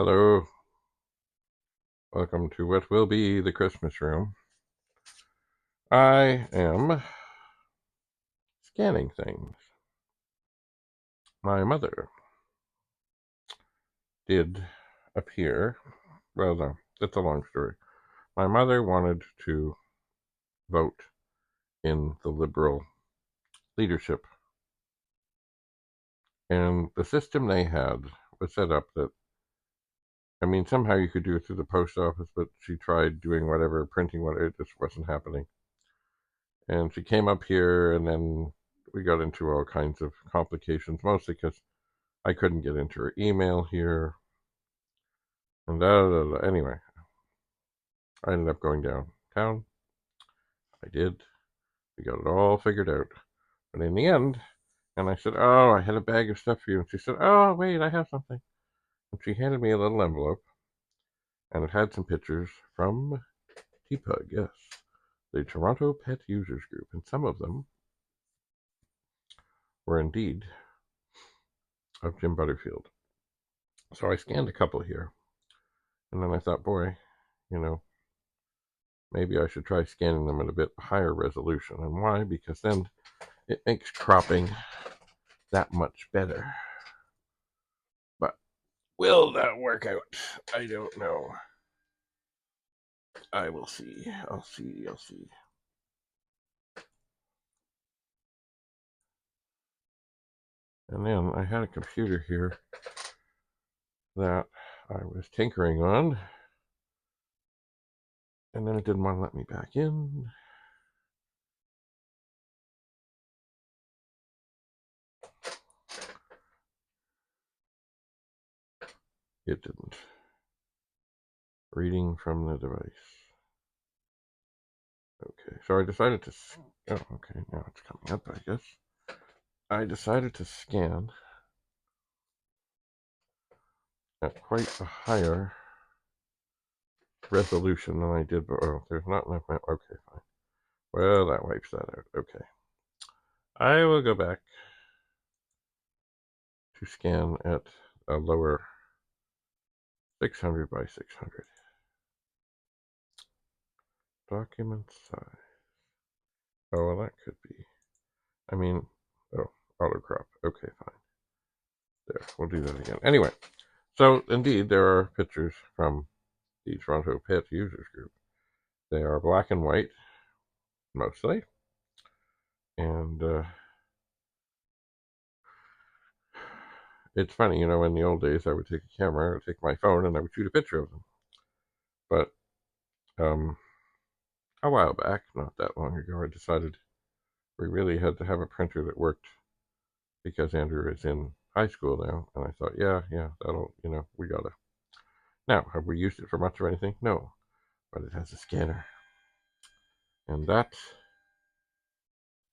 Hello, welcome to what will be the Christmas room. I am scanning things. My mother did appear. Well, no, it's a long story. My mother wanted to vote in the Liberal leadership, and the system they had was set up that, somehow you could do it through the post office, but she tried doing whatever, printing whatever, it just wasn't happening. And she came up here, and then we got into all kinds of complications, mostly because I couldn't get into her email here. And anyway, I ended up going downtown. I did. We got it all figured out. But in the end, and I said, "Oh, I had a bag of stuff for you." And she said, "Oh, wait, I have something." And she handed me a little envelope, and it had some pictures from TPUG, yes, the Toronto Pet Users Group. And some of them were indeed of Jim Butterfield. So I scanned a couple here. And then I thought, boy, you know, maybe I should try scanning them at a bit higher resolution. And why? Because then it makes cropping that much better. But will that work out? I don't know. I will see. I'll see. And then I had a computer here that I was tinkering on, and then it didn't want to let me back in. It didn't. Reading from the device. Okay, so I decided to. Oh, okay, now it's coming up, I guess. I decided to scan at quite a higher resolution than I did. Oh, there's not enough. Okay, fine. Well, that wipes that out. Okay. I will go back to scan at a lower 600 by 600. Document size. Oh, well, that could be. Oh, auto crop. Okay, fine. There, we'll do that again. Anyway, so indeed, there are pictures from the Toronto Pet Users Group. They are black and white, mostly. And it's funny, in the old days, I would take a camera, I would take my phone, and I would shoot a picture of them. But a while back, not that long ago, I decided we really had to have a printer that worked because Andrew is in high school now. And I thought, yeah, that'll, we gotta. Now, have we used it for much of anything? No. But it has a scanner. And that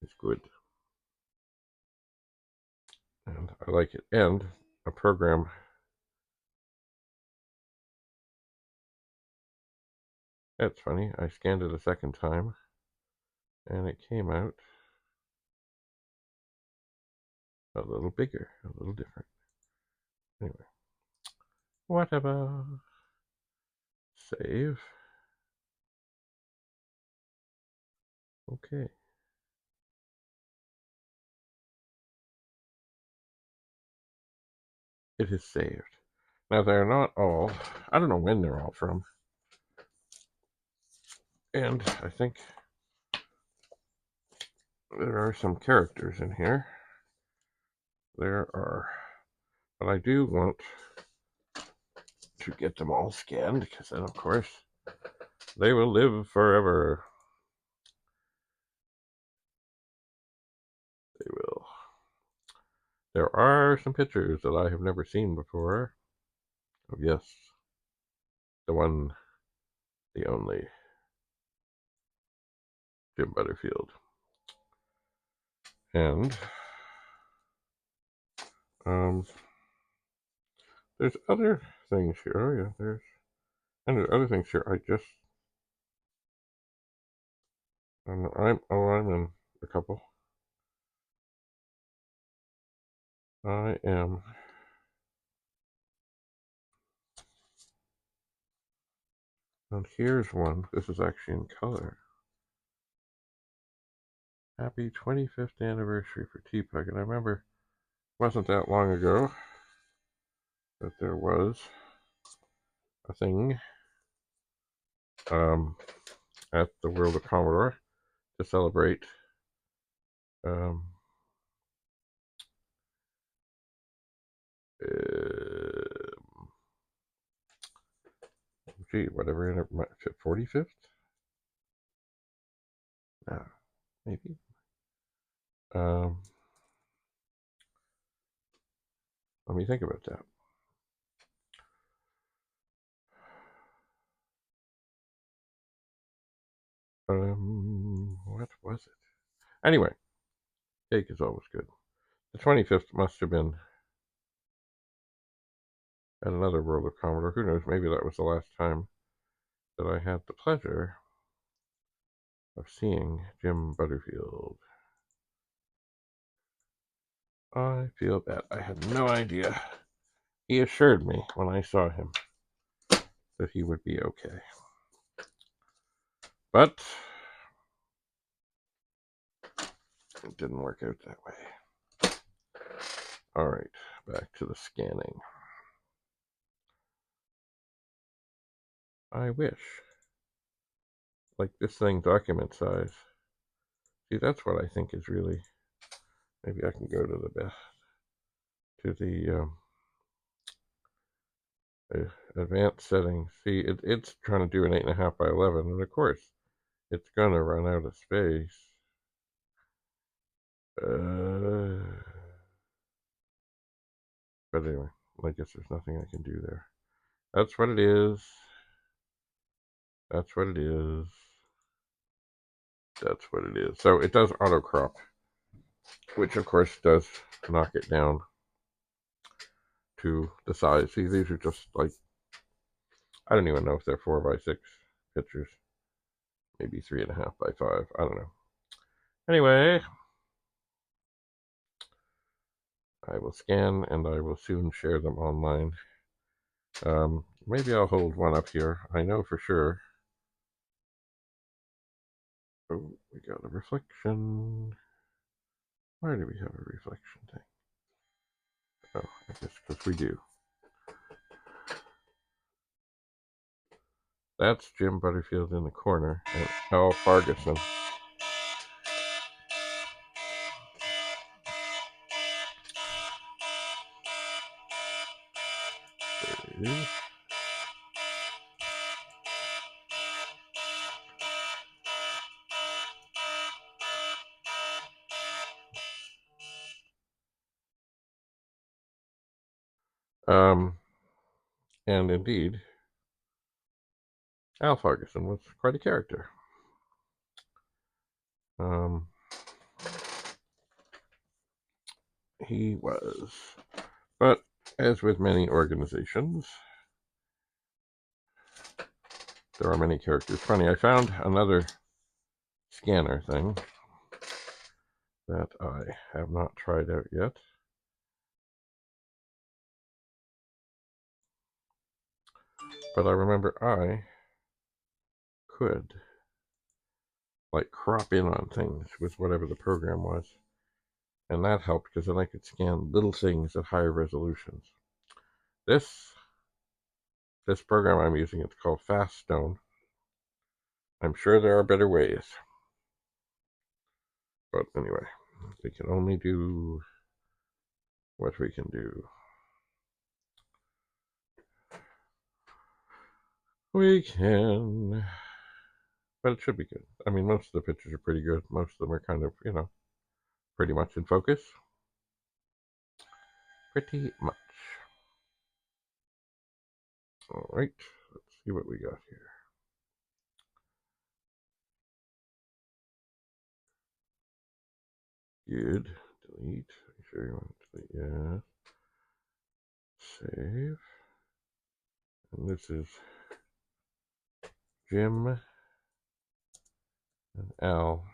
is good. And I like it. And a program. That's funny. I scanned it a second time, and it came out a little bigger, a little different. Anyway, whatever. Save. Okay. It is saved. Now, they're not all, I don't know when they're all from. And I think there are some characters in here. There are. But I do want to get them all scanned because then, of course, they will live forever. They will. There are some pictures that I have never seen before. Oh, yes. The one, the only, Jim Butterfield. And there's other things here. Oh, yeah, there's other things here. I'm in a couple. I am And here's one. This is actually in color. Happy 25th anniversary for T-Pug. And I remember it wasn't that long ago that there was a thing at the World of Commodore to celebrate um, whatever, 45th? No, maybe. Let me think about that. What was it? Anyway, cake is always good. The 25th must have been at another World of Commodore. Who knows? Maybe that was the last time that I had the pleasure of seeing Jim Butterfield. I feel bad. I had no idea. He assured me when I saw him that he would be okay. But it didn't work out that way. All right, back to the scanning. I wish, like this thing, document size. See, that's what I think is really. Maybe I can go to the advanced settings. See, it's trying to do an 8.5 by 11, and of course, it's gonna run out of space. But anyway, I guess there's nothing I can do there. That's what it is. That's what it is. That's what it is. So it does auto crop, which of course does knock it down to the size. See, these are just like, I don't even know if they're 4:6 pictures. Maybe 3.5 by 5. I don't know. Anyway, I will scan and I will soon share them online. Maybe I'll hold one up here. I know for sure. Oh, we got a reflection. Why do we have a reflection thing? Oh, I guess because we do. That's Jim Butterfield in the corner and Al Farguson. And indeed, Al Farguson was quite a character. He was. But as with many organizations, there are many characters. Funny, I found another scanner thing that I have not tried out yet. But I remember I could like crop in on things with whatever the program was. And that helped because then I could scan little things at higher resolutions. This program I'm using, it's called Fast Stone. I'm sure there are better ways. But anyway, we can only do what we can do. We can. But it should be good. I mean, most of the pictures are pretty good. Most of them are kind of, pretty much in focus. Pretty much. All right, let's see what we got here. Good. Delete. Make sure you want to delete. Yeah. Save. And this is Jim and Al.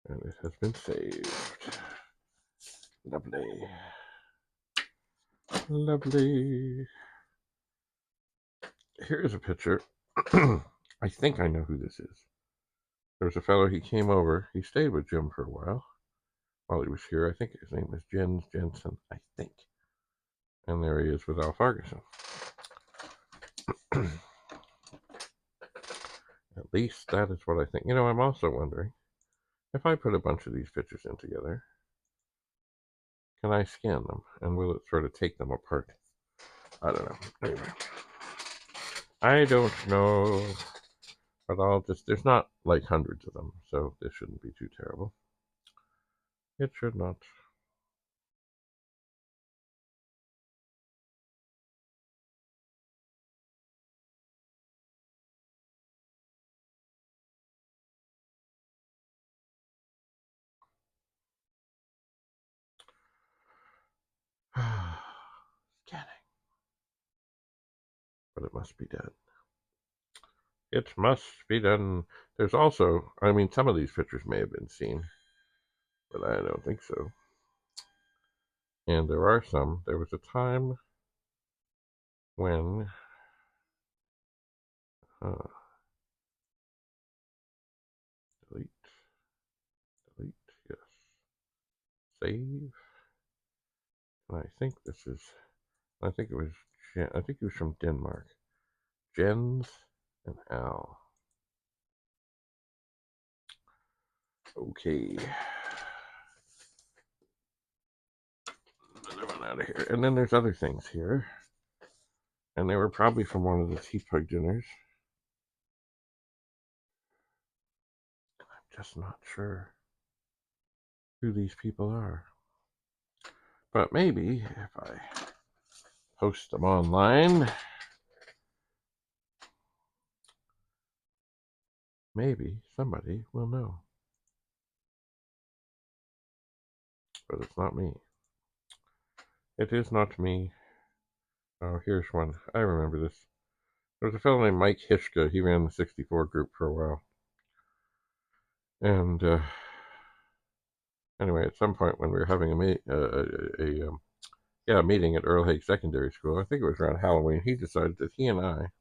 And it has been saved. Lovely. Lovely. Here's a picture. I think I know who this is. There was a fellow, he came over. He stayed with Jim for a while he was here. I think his name was Jens Jensen, I think. And there he is with Al Farguson. At least that is what I think. You know, I'm also wondering, if I put a bunch of these pictures in together, can I scan them? And will it sort of take them apart? I don't know. Anyway. I don't know. But there's not like hundreds of them, so this shouldn't be too terrible. It should not. Scanning. But it must be done. It must be done. There's also, I mean, some of these pictures may have been seen, but I don't think so. And there are some. There was a time when, delete, yes, save. And I think I think it was from Denmark. Jens and Al. Okay. Another one out of here. And then there's other things here. And they were probably from one of the Teapug dinners. I'm just not sure who these people are. But maybe if I post them online, maybe somebody will know. But it's not me. It is not me. Oh, here's one. I remember this. There was a fellow named Mike Hishka. He ran the 64 group for a while. And anyway, at some point when we were having a meeting at Earl Hague Secondary School, I think it was around Halloween, he decided that he and I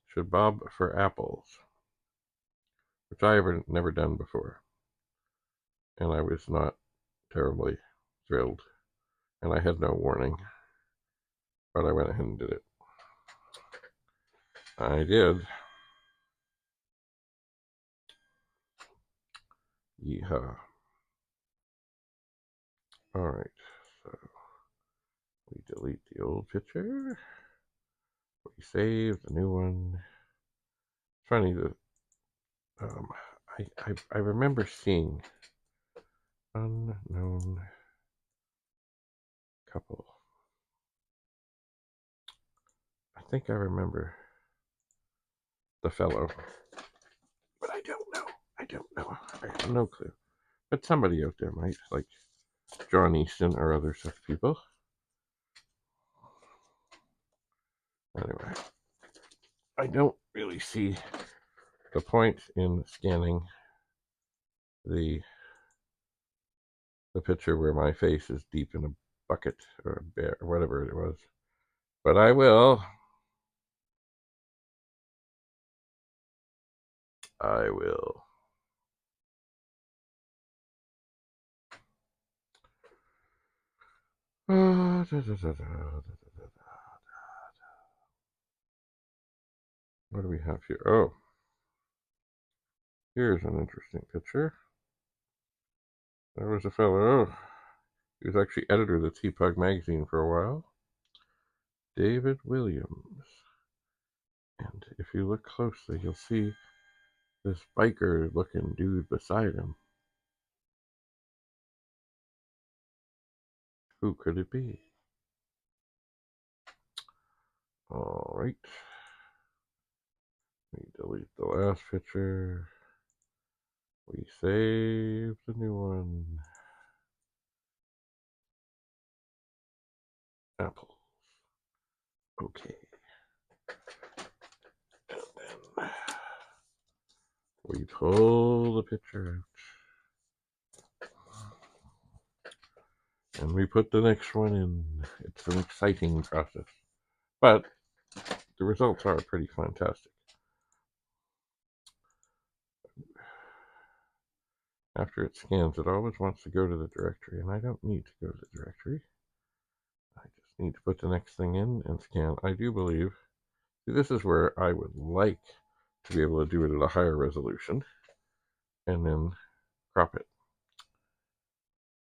should bob for apples, which I have never done before. And I was not terribly thrilled. And I had no warning. But I went ahead and did it. I did. Yeehaw. Alright, so we delete the old picture. We save the new one. It's funny that I remember seeing unknown couple. I think I remember the fellow, but I don't know. I have no clue. But somebody out there might, like John Easton or other such people. Anyway, I don't really see the point in scanning the picture where my face is deep in a bucket or a bear or whatever it was. But I will. I will. What do we have here? Oh, here's an interesting picture. There was a fellow, he was actually editor of the Teapug magazine for a while, David Williams. And if you look closely, you'll see this biker-looking dude beside him. Who could it be? All right. We delete the last picture. We save the new one. Apples. Okay. And then we pull the picture out. And we put the next one in. It's an exciting process. But the results are pretty fantastic. After it scans, it always wants to go to the directory, and I don't need to go to the directory. I just need to put the next thing in and scan. I do believe, see, this is where I would like to be able to do it at a higher resolution and then crop it.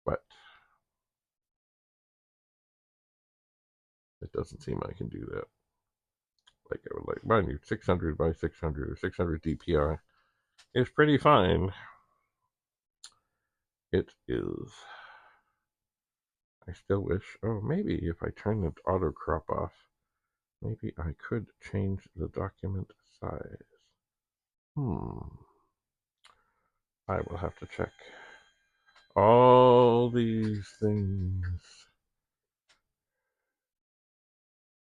But it doesn't seem I can do that. Like I would like, mind you, 600 by 600 or 600 DPI is pretty fine. It is. I still wish, oh, maybe if I turn the auto crop off, maybe I could change the document size. I will have to check all these things.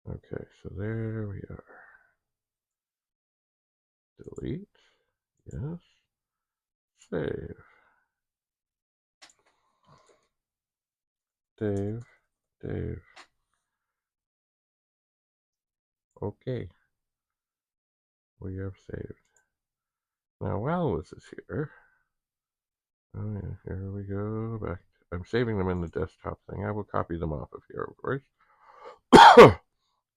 Okay, so there we are. Delete. Yes. Save. Dave. Dave. Okay. We have saved. Now, while this is here, oh yeah, here we go back. I'm saving them in the desktop thing. I will copy them off of here, of course.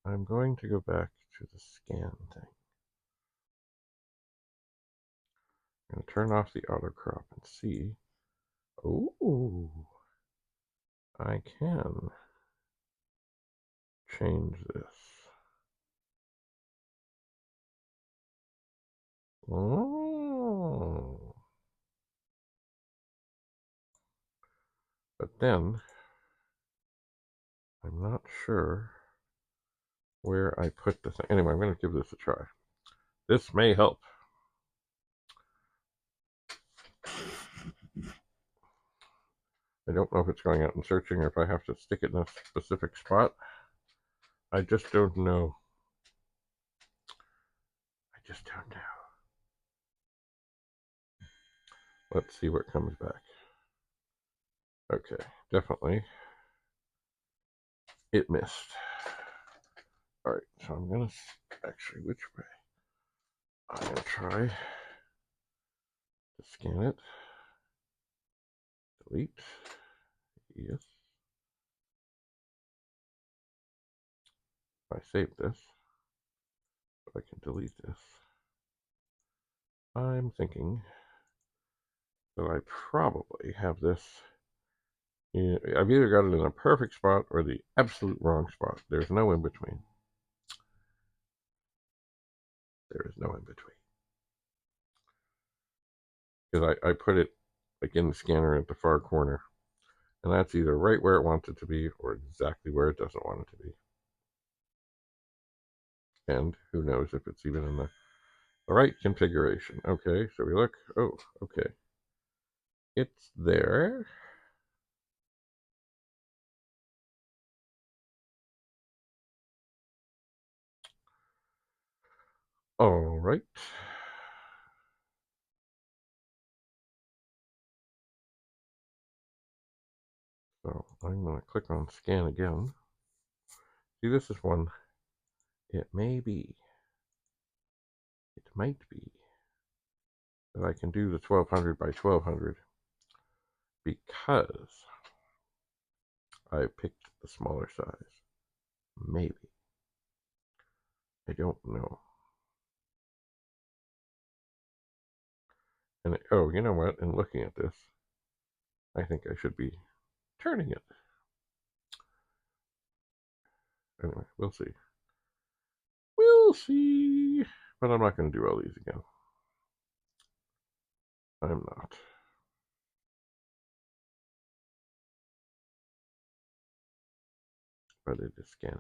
I'm going to go back to the scan thing. I'm going to turn off the auto crop and see. Oh, I can change this. Oh. But then, I'm not sure where I put the thing. Anyway, I'm going to give this a try. This may help. I don't know if it's going out and searching or if I have to stick it in a specific spot. I just don't know. I just don't know. Let's see what comes back. Okay, definitely. It missed. All right, so I'm going to actually, which way? I'm going to try to scan it. Delete. Yes. If I save this, I can delete this. I'm thinking that I probably have this. I've either got it in a perfect spot or the absolute wrong spot. There's no in between. There is no in between. Because I put it like in the scanner at the far corner. And that's either right where it wants it to be or exactly where it doesn't want it to be. And who knows if it's even in the right configuration. Okay, so we look. Oh, okay. It's there. All right. So I'm going to click on scan again. See, this is one. It may be. It might be that I can do the 1200 by 1200 because I picked the smaller size. Maybe. I don't know. And oh, you know what? In looking at this, I think I should be turning it. Anyway, we'll see. We'll see. But I'm not going to do all these again. I'm not. But it is scanning.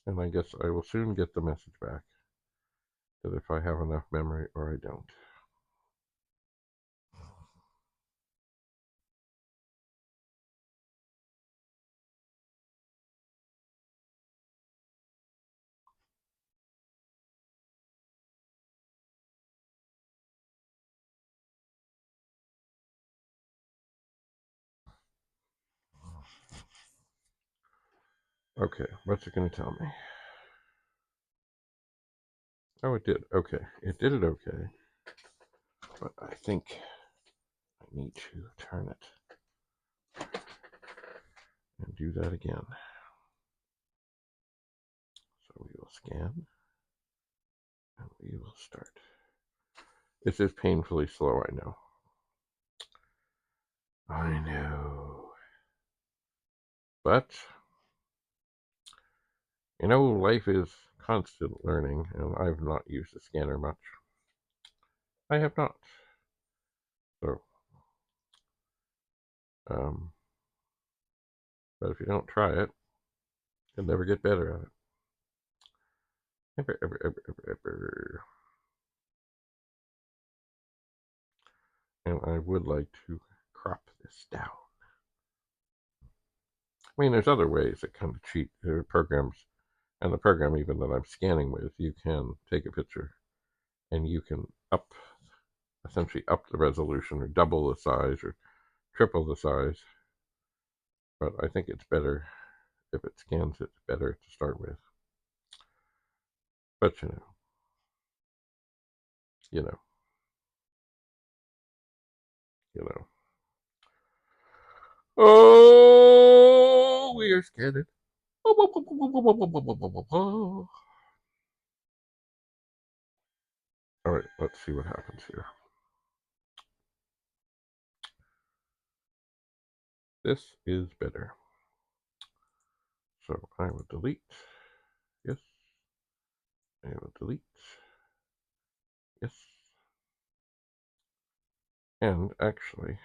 And I guess I will soon get the message back that if I have enough memory or I don't. Okay, what's it going to tell me? Oh, it did. Okay, it did it okay. But I think I need to turn it and do that again. So we will scan and we will start. This is painfully slow, I know. I know. But, you know, life is constant learning, and I've not used the scanner much. I have not. So, um, but if you don't try it, you'll never get better at it. Ever, ever, ever, ever, ever. And I would like to crop this down. I mean, there's other ways that kind of cheat. There are programs, and the program even that I'm scanning with, you can take a picture and you can essentially up the resolution or double the size or triple the size. But I think it's better if it scans it better to start with. But you know, you know. Oh, we are scanning. All right, let's see what happens here. This is better. So I will delete. Yes. I will delete. Yes. And actually,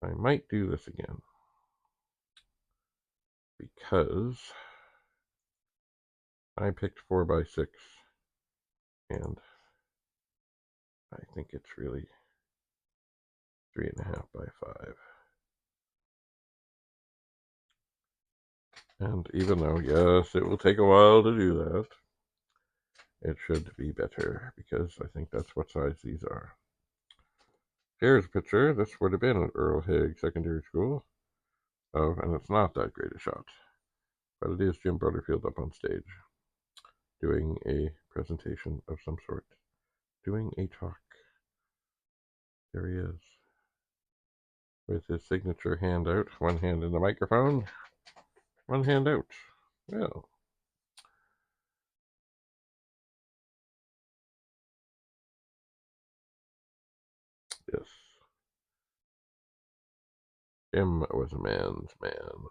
I might do this again because I picked 4x6 and I think it's really 3.5x5. And even though, yes, it will take a while to do that, it should be better because I think that's what size these are. Here's a picture. This would have been at Earl Haig Secondary School. And it's not that great a shot, but it is Jim Butterfield up on stage doing a presentation of some sort, doing a talk. There he is with his signature hand out, one hand in the microphone, one hand out. Well, yes, Jim was a man's man.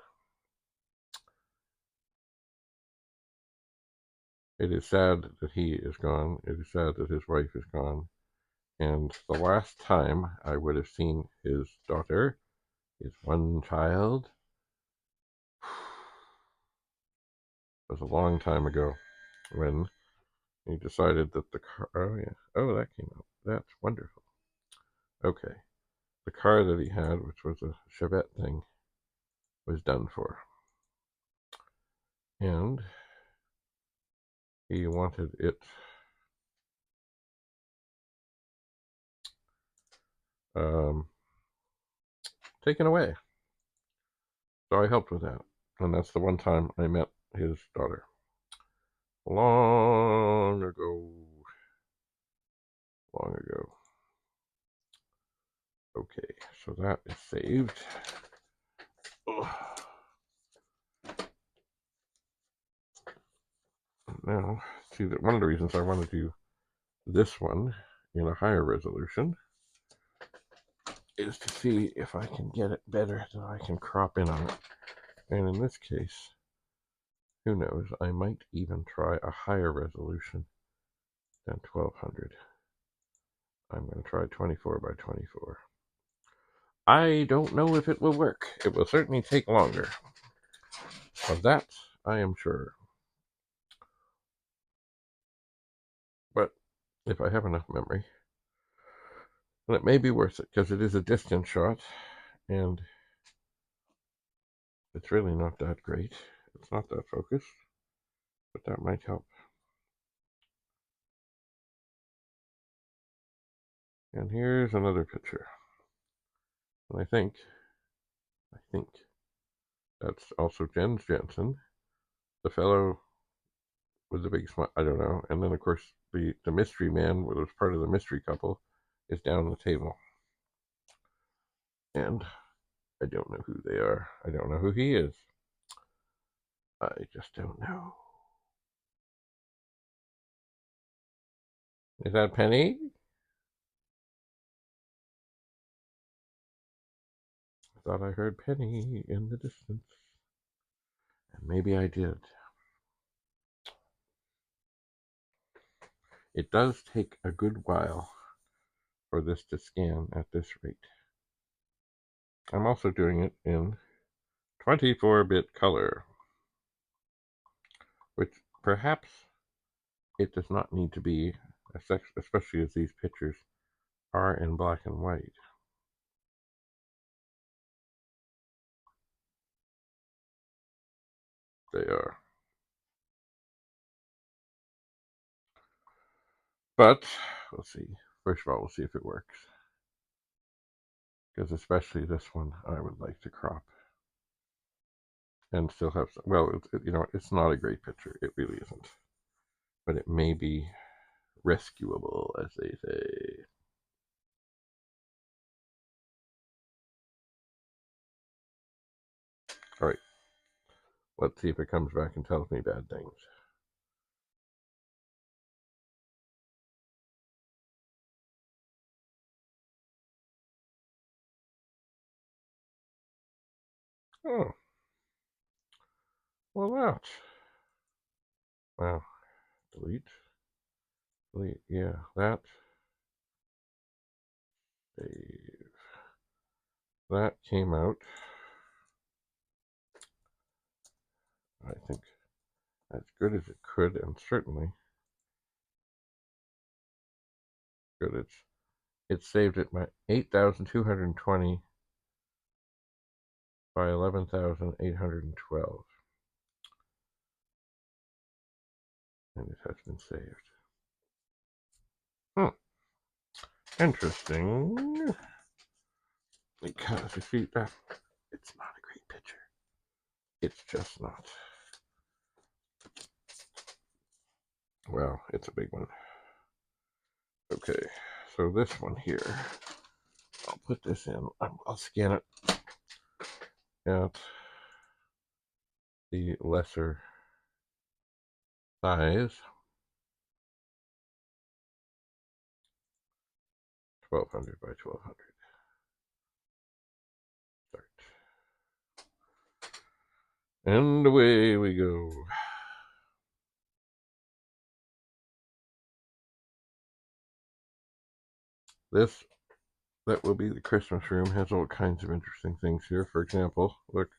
It is sad that he is gone. It is sad that his wife is gone. And the last time I would have seen his daughter, his one child, was a long time ago when he decided that the car. Oh, yeah. Oh, that came out. That's wonderful. Okay. The car that he had, which was a Chevette thing, was done for. And he wanted it um, taken away. So I helped with that. And that's the one time I met his daughter. Long ago. Long ago. Okay, so that is saved. Ugh. Now, see that one of the reasons I want to do this one in a higher resolution is to see if I can get it better so I can crop in on it. And in this case, who knows, I might even try a higher resolution than 1200. I'm going to try 24 by 24. I don't know if it will work. It will certainly take longer. Of that, I am sure. But if I have enough memory, then it may be worth it because it is a distance shot and it's really not that great. It's not that focused, but that might help. And here's another picture. And I think That's also Jens Jensen, the fellow with the big smile. I don't know. And then, of course, the mystery man, who was part of the mystery couple, is down the table. And I don't know who they are. I don't know who he is. I just don't know. Is that Penny? I thought I heard Penny in the distance. And maybe I did. It does take a good while for this to scan at this rate. I'm also doing it in 24-bit color, which perhaps it does not need to be, especially as these pictures are in black and white. They are. But we'll see. First of all, we'll see if it works. Because especially this one, I would like to crop and still have some. Well, it's not a great picture. It really isn't. But it may be rescuable, as they say. All right. Let's see if it comes back and tells me bad things. Oh. Well, that. Wow. Delete. Delete. Yeah, that. Save. That came out. I think as good as it could, and certainly good. It saved it by 8,220 by 11,812, and it has been saved. Interesting. Because you see that it's not a great picture. It's just not. Well, it's a big one. Okay, so this one here, I'll put this in. I'll scan it at the lesser size, 1200 by 1200. Start. And away we go. This, that will be the Christmas room, has all kinds of interesting things here. For example, look,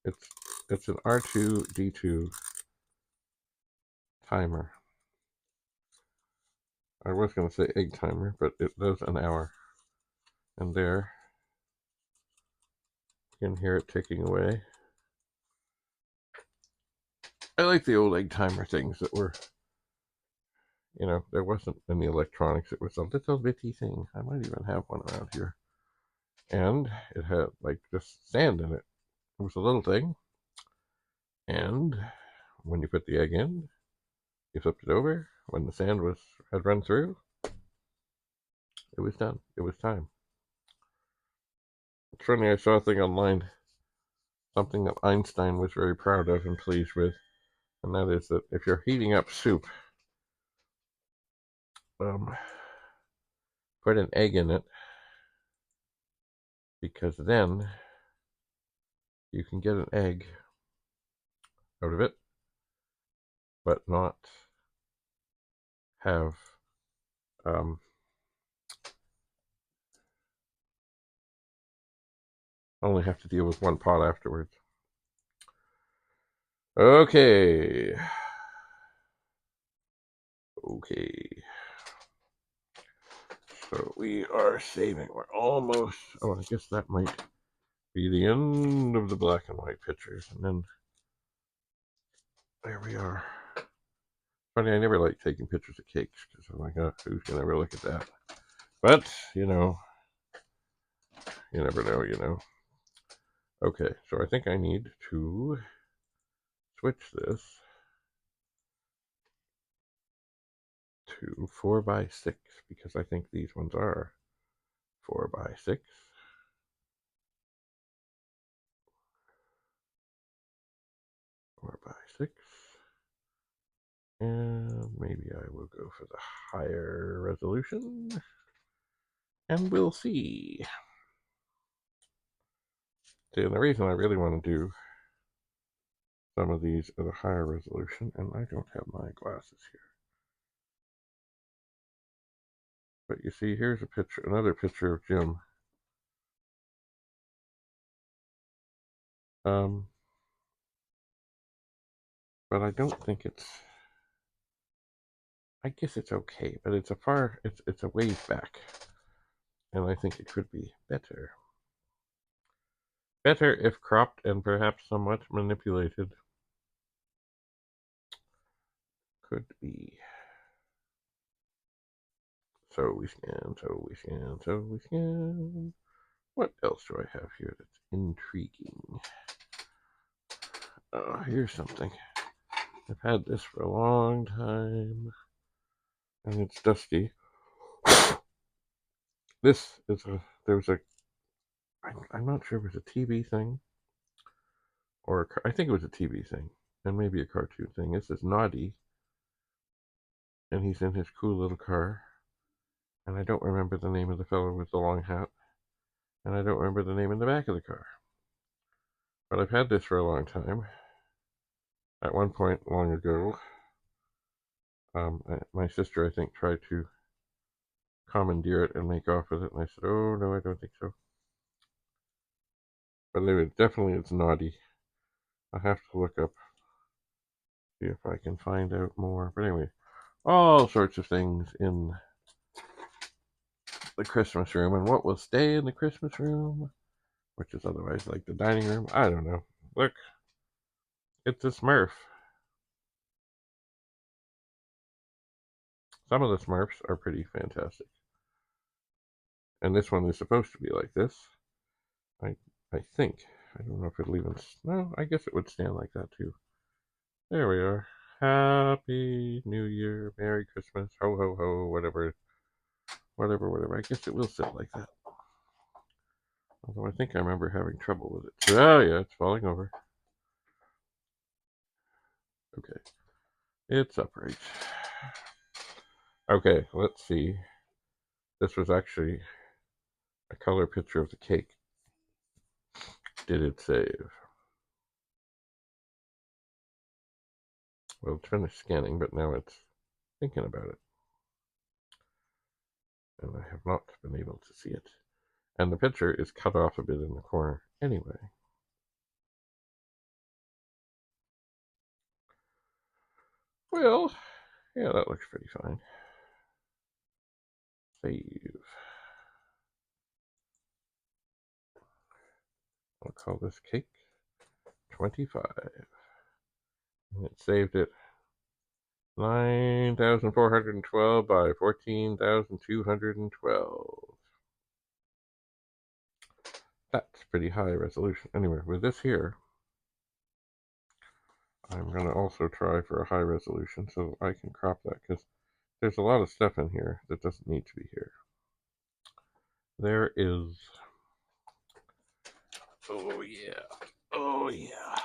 it's an R2-D2 timer. I was going to say egg timer, but it does an hour. And there, you can hear it ticking away. I like the old egg timer things that were, there wasn't any electronics. It was a little bitty thing. I might even have one around here. And it had like just sand in it. It was a little thing. And when you put the egg in, you flipped it over. When the sand had run through, it was done. It was time. It's funny, I saw a thing online, something that Einstein was very proud of and pleased with, and that is that if you're heating up soup, put an egg in it, because then you can get an egg out of it, but not have only have to deal with one pot afterwards. Okay. So we are saving. We're almost. Oh, I guess that might be the end of the black and white pictures, and then there we are. Funny, I never like taking pictures of cakes because I'm like, oh, who's gonna ever look at that? But you never know. Okay, so I think I need to switch this to 4x6 because I think these ones are 4x6. 4x6. And maybe I will go for the higher resolution. And we'll see. See, and the reason I really want to do some of these at a higher resolution, and I don't have my glasses here. But you see, here's a picture, another picture of Jim. But I don't think it's. I guess it's okay, but it's it's a ways back, and I think it could be better. Better if cropped and perhaps somewhat manipulated. Could be. So we scan, so we scan, so we scan. What else do I have here that's intriguing? Oh, here's something. I've had this for a long time, and it's dusty. This is I'm not sure if it was a TV thing, or I think it was a TV thing, and maybe a cartoon thing. This is Noddy, and he's in his cool little car, and I don't remember the name of the fellow with the long hat, and I don't remember the name in the back of the car. But I've had this for a long time. At one point, long ago, my sister, I think, tried to commandeer it and make off with it, and I said, "Oh no, I don't think so." But anyway, definitely it's Noddy. I have to look up, see if I can find out more. But anyway, all sorts of things in the Christmas room, and what will stay in the Christmas room, which is otherwise like the dining room. I don't know. Look, it's a Smurf. Some of the Smurfs are pretty fantastic. And this one is supposed to be like this. I I think. I don't know if it'll even. No, I guess it would stand like that too. There we are. Happy New Year, Merry Christmas, ho ho ho, whatever, whatever, whatever. I guess it will sit like that. Although I think I remember having trouble with it. Oh yeah, it's falling over. Okay, it's upright. Okay, let's see. This was actually a color picture of the cake. Did it save? Well, it's finished scanning, but now it's thinking about it. And I have not been able to see it. And the picture is cut off a bit in the corner anyway. Well, yeah, that looks pretty fine. Save. I'll call this cake 25. And it saved it 9,412 by 14,212. That's pretty high resolution. Anyway, with this here, I'm going to also try for a high resolution so I can crop that because there's a lot of stuff in here that doesn't need to be here. There is. Oh, yeah. Oh, yeah.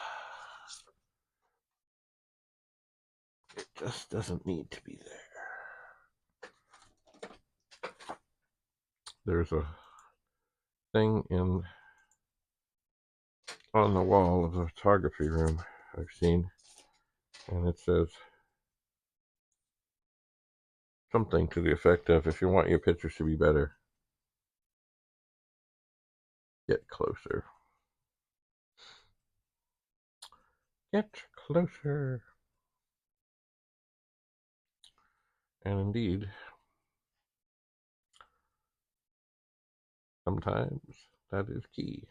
It just doesn't need to be there. There's a thing on the wall of the photography room I've seen, and it says something to the effect of, if you want your pictures to be better, get closer. Get closer. And indeed, sometimes that is key.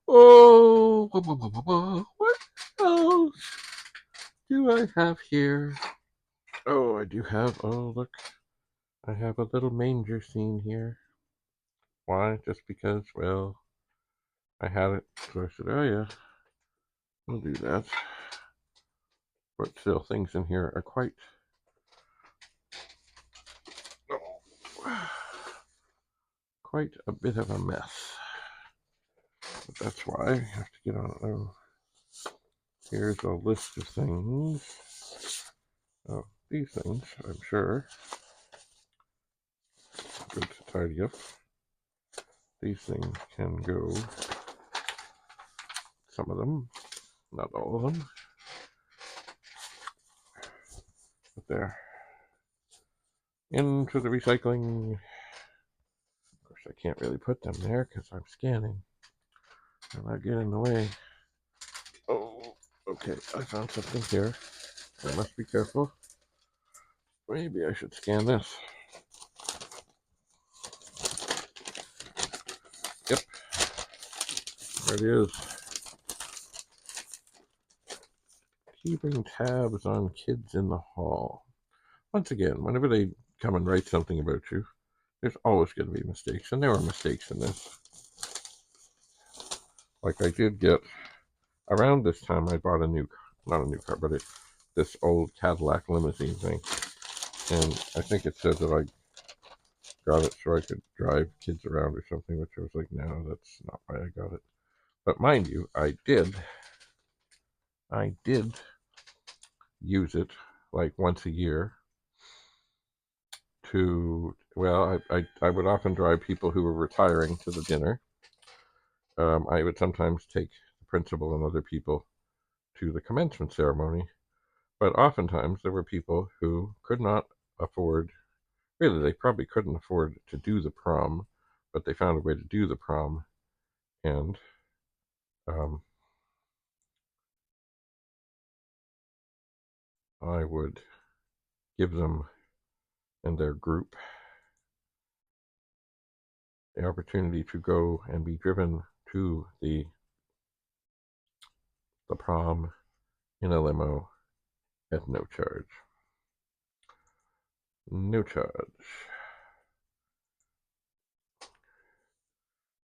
Oh, what else do I have here? Oh, I do have, oh, look, I have a little manger scene here. Why? Just because, well, I had it, so I said, oh yeah, we'll do that. But still, things in here are quite a bit of a mess. But that's why I have to get on. Oh, here's a list of things. Oh, these things, I'm sure, good to tidy up. These things can go, some of them, not all of them, but they're into the recycling. Of course, I can't really put them there because I'm scanning. And I get in the way. Oh, okay, I found something here. I must be careful. Maybe I should scan this. Yep, there it is. Keeping tabs on kids in the hall. Once again, whenever they come and write something about you, there's always going to be mistakes, and there were mistakes in this. Like I did get, around this time I bought not a new car, but this old Cadillac limousine thing. And I think it said that I got it so I could drive kids around or something, which I was like, no, that's not why I got it. But mind you, I did use it like once a year to, well, I would often drive people who were retiring to the dinner. I would sometimes take the principal and other people to the commencement ceremony, but oftentimes there were people who could not afford, really, they probably couldn't afford to do the prom, but they found a way to do the prom, and um, I would give them and their group the opportunity to go and be driven to the prom in a limo at no charge. No charge.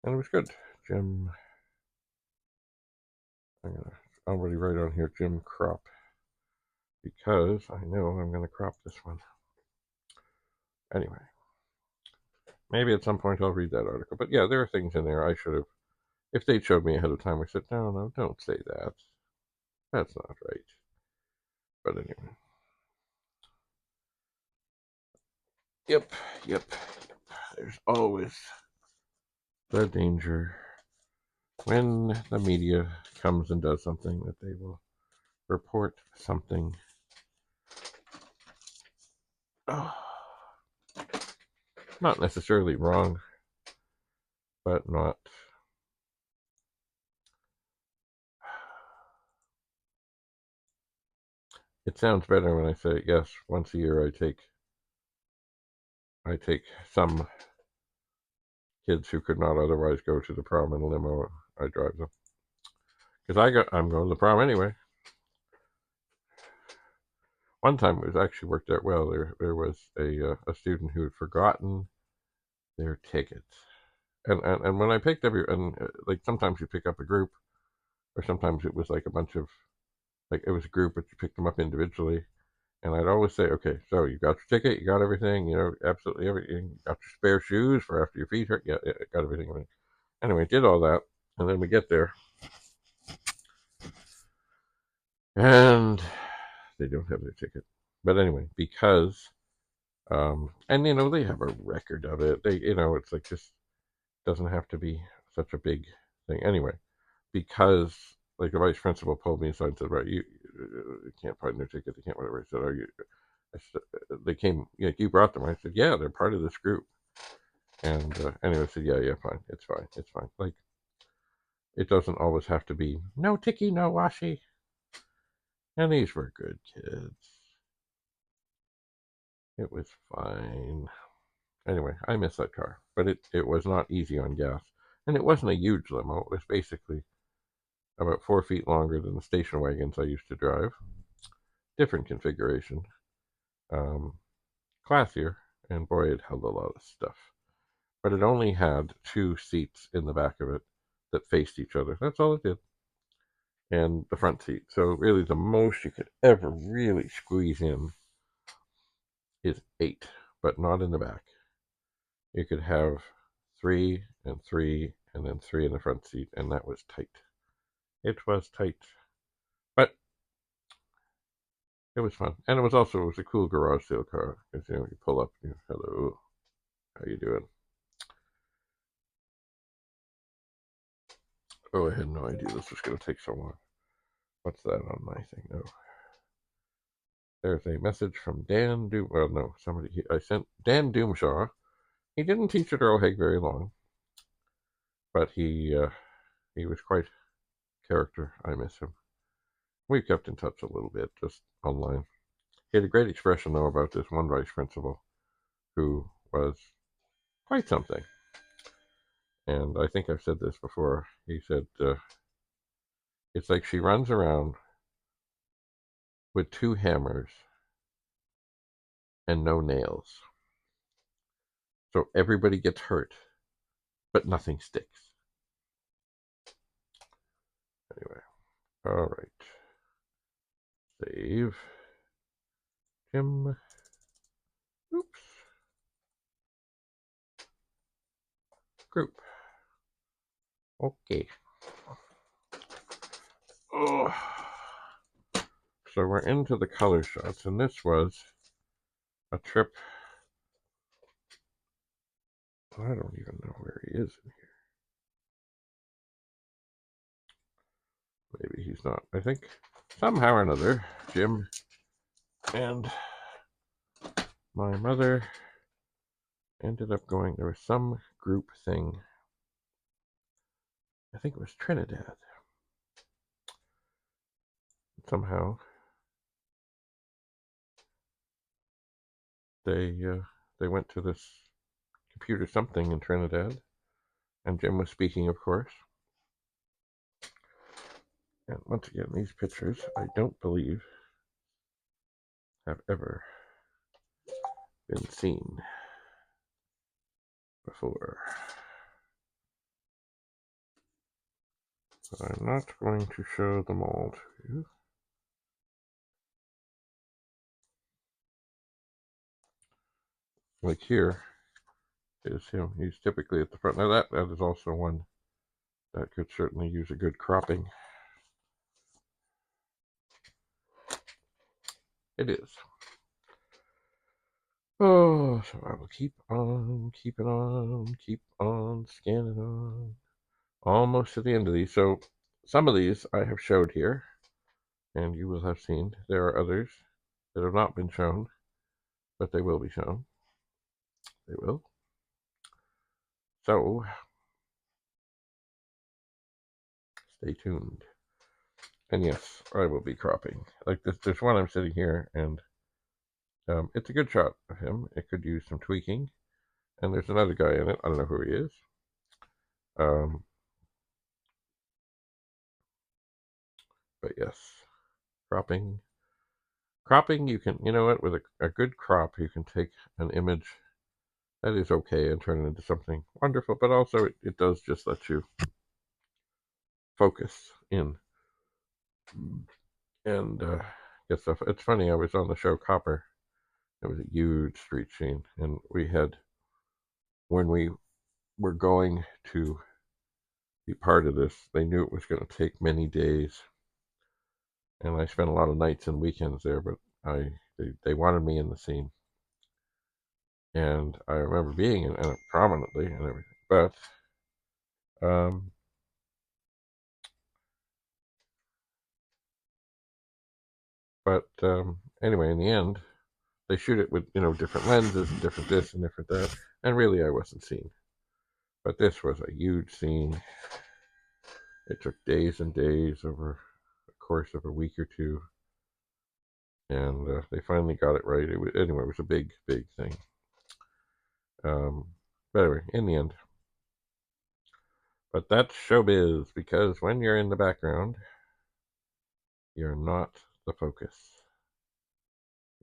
And it was good. Jim, I'll already write on here Jim Crop, because I know I'm going to crop this one. Anyway, maybe at some point I'll read that article. But yeah, there are things in there I should have, if they'd showed me ahead of time, I said, no, don't say that. That's not right. But anyway. Yep. There's always the danger when the media comes and does something that they will report something. Oh, not necessarily wrong, but not. It sounds better when I say, yes, once a year I take some kids who could not otherwise go to the prom in a limo. I drive them because I'm going to the prom anyway. One time it was actually worked out well. There was a student who had forgotten their tickets, and when I picked like sometimes you pick up a group, or sometimes it was like a bunch of, like it was a group, but you picked them up individually. And I'd always say, okay, so you got your ticket, you got everything, absolutely everything. You got your spare shoes for after your feet hurt. Yeah, got everything. Anyway, did all that, and then we get there, and they don't have their ticket. But anyway, because, and they have a record of it. It's like just doesn't have to be such a big thing. Anyway, because like the vice principal pulled me aside and said, right, you can't find their ticket, they can't whatever. I said, are you? They came, like, you brought them. I said, yeah, they're part of this group. And anyway, I said, yeah, fine, it's fine. Like, it doesn't always have to be no ticky, no washi. And these were good kids. It was fine. Anyway, I miss that car, but it was not easy on gas, and it wasn't a huge limo. It was basically about 4 feet longer than the station wagons I used to drive. Different configuration, classier, and boy, it held a lot of stuff. But it only had 2 seats in the back of it that faced each other. That's all it did. And the front seat. So really the most you could ever really squeeze in is 8, but not in the back. You could have 3 and 3 and then 3 in the front seat, and that was tight. It was tight. But it was fun. And it was a cool garage sale car. Because you pull up, hello, how you doing? Oh, I had no idea this was going to take so long. What's that on my thing? Oh, there's a message from Dan Doom. Well, no, I sent Dan Doomshaw. He didn't teach at Earl Haig very long, but he was quite character. I miss him. We kept in touch a little bit, just online. He had a great expression, though, about this one vice principal who was quite something. And I think I've said this before. He said, it's like she runs around with 2 hammers and no nails. So everybody gets hurt, but nothing sticks. Anyway, all right. Save. Jim. Oops. Group. Okay. Oh. So we're into the color shots, and this was a trip. I don't even know where he is in here. Maybe he's not. I think somehow or another, Jim and my mother ended up going. There was some group thing. I think it was Trinidad. Somehow they went to this computer something in Trinidad, and Jim was speaking, of course. And once again, these pictures, I don't believe, have ever been seen before. So I'm not going to show them all to you. Like here is him. He's typically at the front. Now that is also one that could certainly use a good cropping. It is. Oh, so I will keep on, keeping on, keep on, scanning on. Almost to the end of these. So some of these I have showed here, and you will have seen. There are others that have not been shown, but they will be shown. They will. So stay tuned. And yes, I will be cropping. Like this, there's one I'm sitting here, and it's a good shot of him. It could use some tweaking. And there's another guy in it. I don't know who he is. But yes, cropping. Cropping, you can, you know what, with a good crop, you can take an image that is okay and turn it into something wonderful, but also it does just let you focus in and get stuff. It's funny, I was on the show Copper. It was a huge street scene, and we had, when we were going to be part of this, they knew it was going to take many days, and I spent a lot of nights and weekends there, but they wanted me in the scene, and I remember being in it prominently and everything, um, but anyway, in the end, they shoot it with different lenses and different this and different that, and really I wasn't seen. But this was a huge scene. It took days and days over the course of a week or two, and they finally got it right. It was a big thing. But anyway, in the end. But that's showbiz, because when you're in the background, you're not the focus.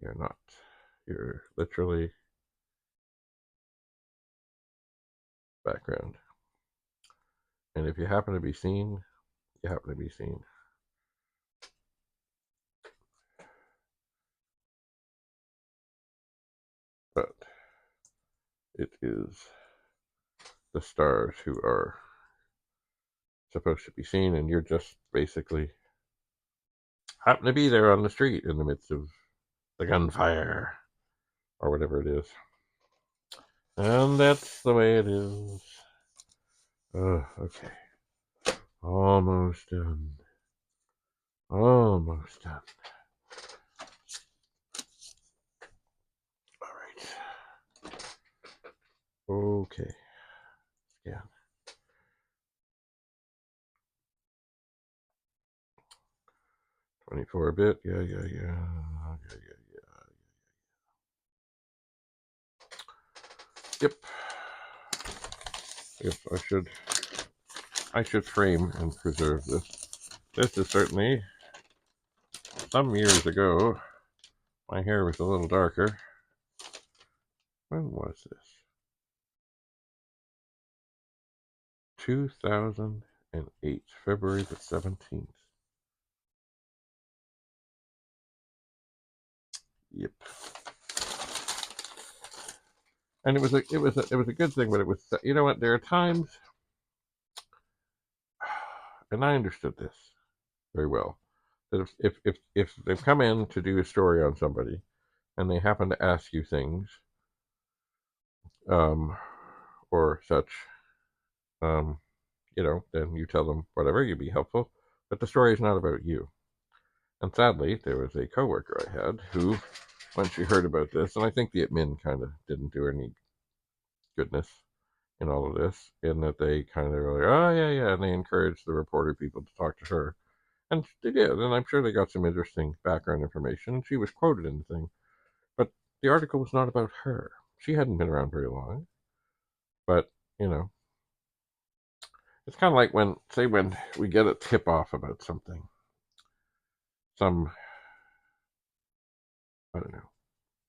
You're not. You're literally background. And if you happen to be seen, you happen to be seen. But it is the stars who are supposed to be seen, and you're just basically happen to be there on the street in the midst of the gunfire or whatever it is. And that's the way it is. Okay. Almost done. Almost done. All right. Okay. Yeah. 24-bit. Yeah. Yep. Yes, I should frame and preserve this. This is certainly some years ago. My hair was a little darker. When was this? 2008, February the 17th. Yep. And it was a good thing, but it was, you know what? There are times, and I understood this very well, that if they've come in to do a story on somebody, and they happen to ask you things, um, or such, um, then you tell them whatever, you be helpful, but the story is not about you. And sadly, there was a coworker I had who, when she heard about this, and I think the admin kind of didn't do any goodness in all of this, in that they kind of were like, oh, yeah, and they encouraged the reporter people to talk to her. And they did, and I'm sure they got some interesting background information, and she was quoted in the thing. But the article was not about her. She hadn't been around very long. But, you know, it's kind of like when we get a tip off about something, I don't know,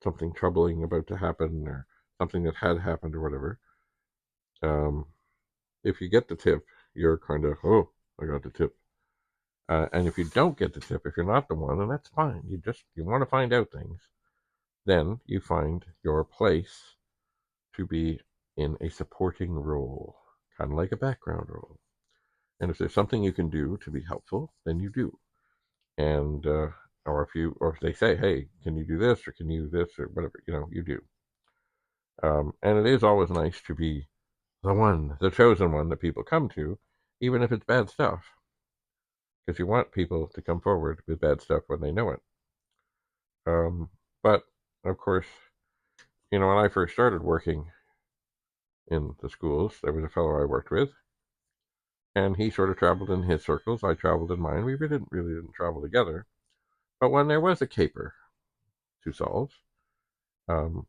something troubling about to happen, or something that had happened, or whatever. Um, if you get the tip, you're kind of, oh, I got the tip. And if you don't get the tip, if you're not the one, then that's fine. You want to find out things. Then you find your place to be in a supporting role, kind of like a background role. And if there's something you can do to be helpful, then you do. And or if they say, hey, can you do this, or can you do this, or whatever, you do. And it is always nice to be the chosen one that people come to, even if it's bad stuff, because you want people to come forward with bad stuff when they know it. But of course, when I first started working in the schools, there was a fellow I worked with, and he sort of traveled in his circles. I traveled in mine. We really didn't travel together. But when there was a caper to solve,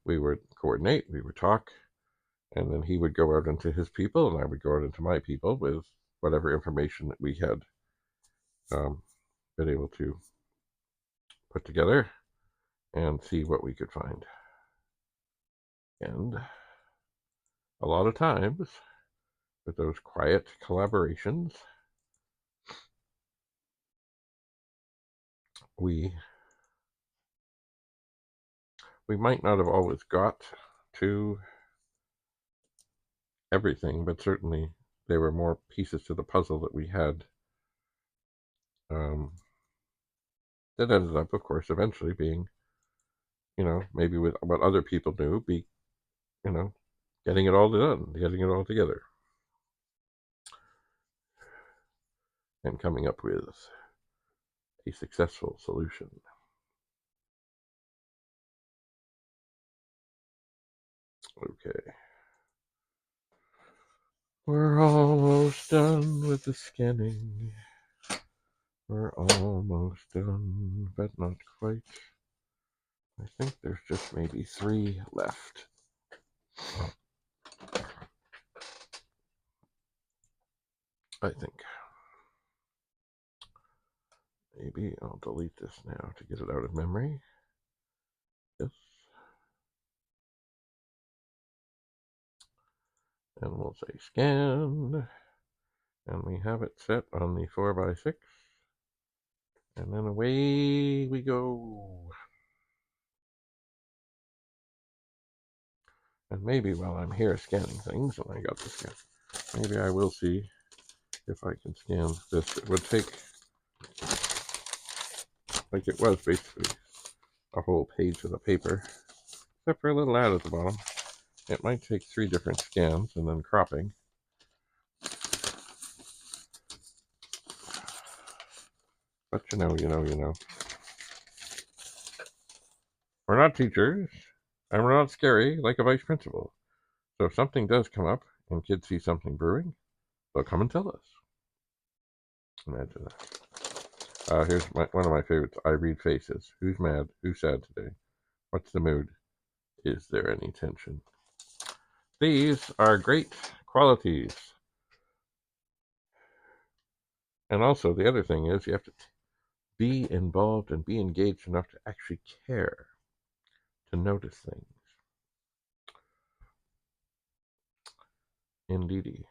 we would coordinate, we would talk, and then he would go out into his people, and I would go out into my people with whatever information that we had been able to put together and see what we could find. And a lot of times, with those quiet collaborations, we might not have always got to everything, but certainly there were more pieces to the puzzle that we had, that ended up, of course, eventually being, maybe with what other people knew, getting it all done, getting it all together, and coming up with a successful solution. Okay. We're almost done with the scanning. We're almost done, but not quite. I think there's just maybe 3 left. I think. Maybe I'll delete this now to get it out of memory. Yes. And we'll say scan, and we have it set on the 4x6, and then away we go. And maybe while I'm here scanning things, and I got the scan, maybe I will see if I can scan this. It would take, like it was basically, a whole page of the paper, except for a little ad at the bottom. It might take 3 different scans and then cropping. But you know. We're not teachers, and we're not scary like a vice principal. So if something does come up and kids see something brewing, they'll come and tell us. Imagine that. Here's one of my favorites. I read faces. Who's mad? Who's sad today? What's the mood? Is there any tension? These are great qualities. And also, the other thing is you have to be involved and be engaged enough to actually care, to notice things. Indeedy.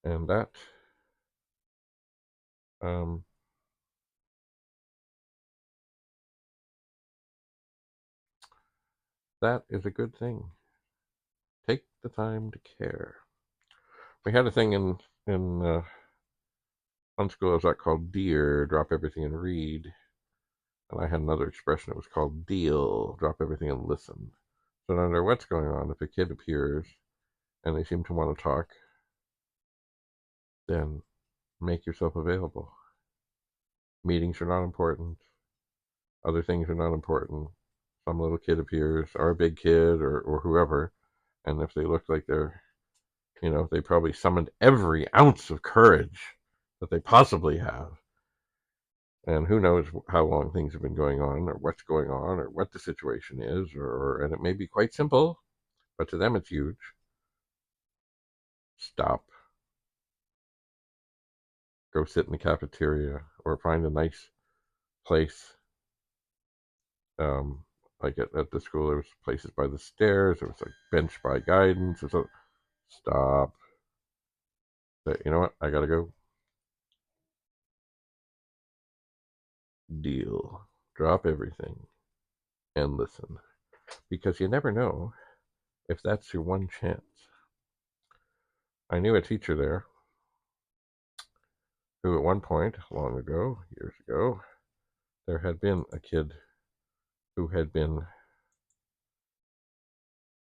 And that that is a good thing. Take the time to care. We had a thing in unschool that called DEAR, drop everything and read. And I had another expression, it was called DEAL, drop everything and listen. So no matter what's going on, if a kid appears and they seem to want to talk, then make yourself available. Meetings are not important. Other things are not important. Some little kid appears, or a big kid, or whoever, and if they look like they're, they probably summoned every ounce of courage that they possibly have. And who knows how long things have been going on, or what's going on, or what the situation is, and it may be quite simple, but to them it's huge. Stop. Go sit in the cafeteria, or find a nice place. Like at the school, there was places by the stairs. There was like bench by guidance. Stop. Say, you know what? I gotta go. Deal. Drop everything and listen, because you never know if that's your one chance. I knew a teacher there who at one point, long ago, years ago, there had been a kid who had been,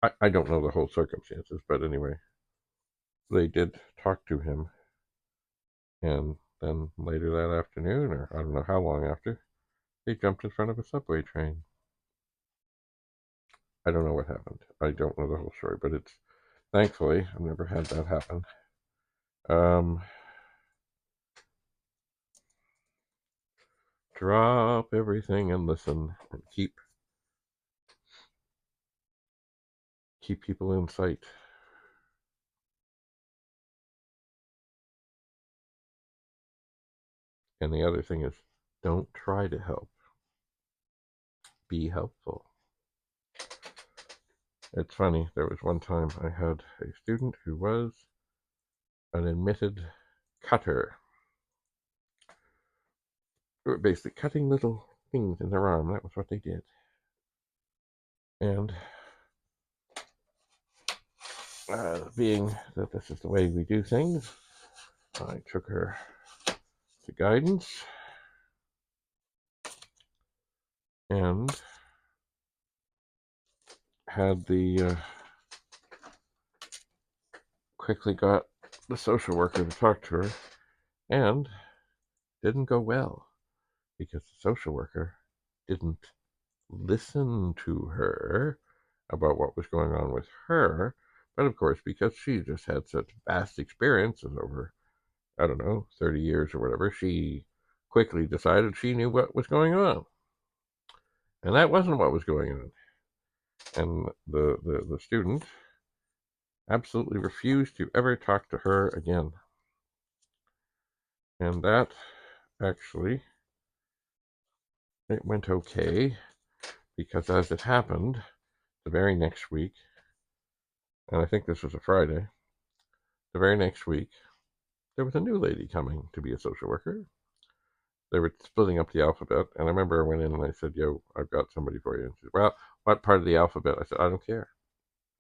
I don't know the whole circumstances, but anyway, they did talk to him, and then later that afternoon, or I don't know how long after, they jumped in front of a subway train. I don't know what happened. I don't know the whole story, but it's, thankfully, I've never had that happen. Drop everything and listen, and keep people in sight. And the other thing is, don't try to help. Be helpful. It's funny, there was one time I had a student who was an admitted cutter. They were basically cutting little things in their arm. That was what they did. And being that this is the way we do things, I took her to guidance and had quickly got the social worker to talk to her, and didn't go well because the social worker didn't listen to her about what was going on with her. But of course, because she just had such vast experiences over, I don't know, 30 years or whatever, she quickly decided she knew what was going on. And that wasn't what was going on. And the student absolutely refused to ever talk to her again. And that actually, it went okay, because as it happened, the very next week, and I think this was a Friday. The very next week, there was a new lady coming to be a social worker. They were splitting up the alphabet, and I remember I went in and I said, "Yo, I've got somebody for you." And she said, "Well, what part of the alphabet?" I said, "I don't care."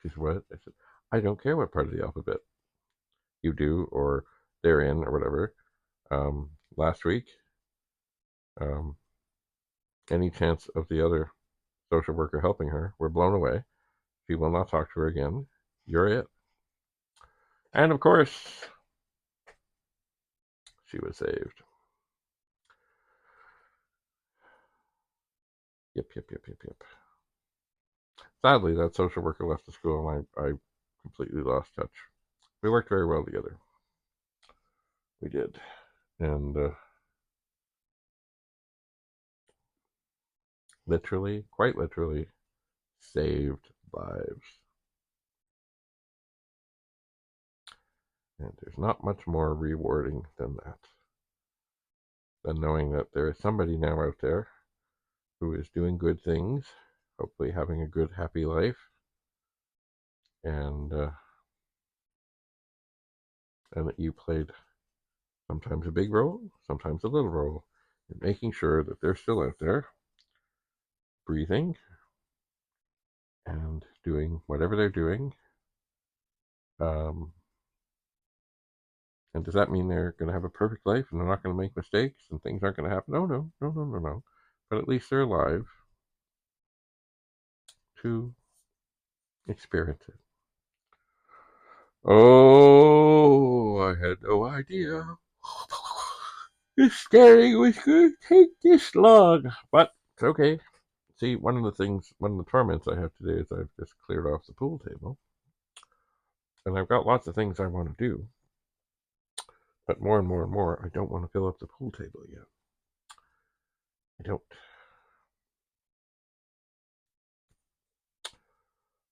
She said, "What?" I said, "I don't care what part of the alphabet you do or they're in or whatever." Last week, um, any chance of the other social worker helping her were blown away. She will not talk to her again. You're it. And of course, she was saved. Yep, yep, yep, yep, yep. Sadly, that social worker left the school and I completely lost touch. We worked very well together. We did. And literally, quite literally, saved lives. And there's not much more rewarding than that. Than knowing that there is somebody now out there who is doing good things, hopefully having a good, happy life, and that you played sometimes a big role, sometimes a little role, in making sure that they're still out there, breathing, and doing whatever they're doing. Um, and does that mean they're going to have a perfect life and they're not going to make mistakes and things aren't going to happen? No, no, no, no, no, no. But at least they're alive to experience it. Oh, I had no idea this scanning was going to take this long. But it's okay. See, one of the torments I have today is I've just cleared off the pool table. And I've got lots of things I want to do. But more and more and more, I don't want to fill up the pool table yet. I don't.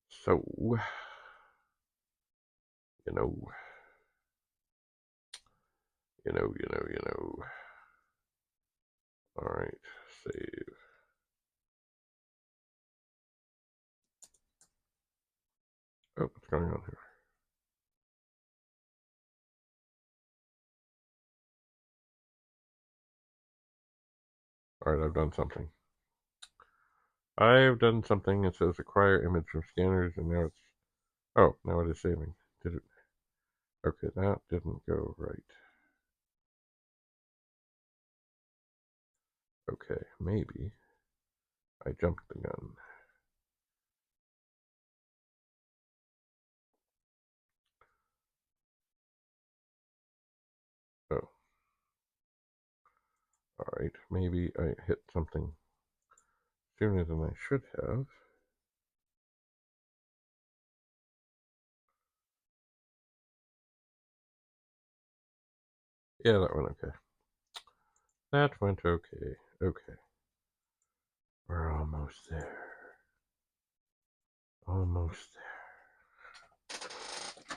So, you know, you know. All right, save. Oh, what's going on here? All right, I've done something. I've done something. It says acquire image from scanners, and now it's. Oh, now it is saving. Did it? Okay, that didn't go right. Okay, maybe I jumped the gun. Oh, all right. Maybe I hit something sooner than I should have. Yeah, that went okay. That went okay. Okay. We're almost there. Almost there.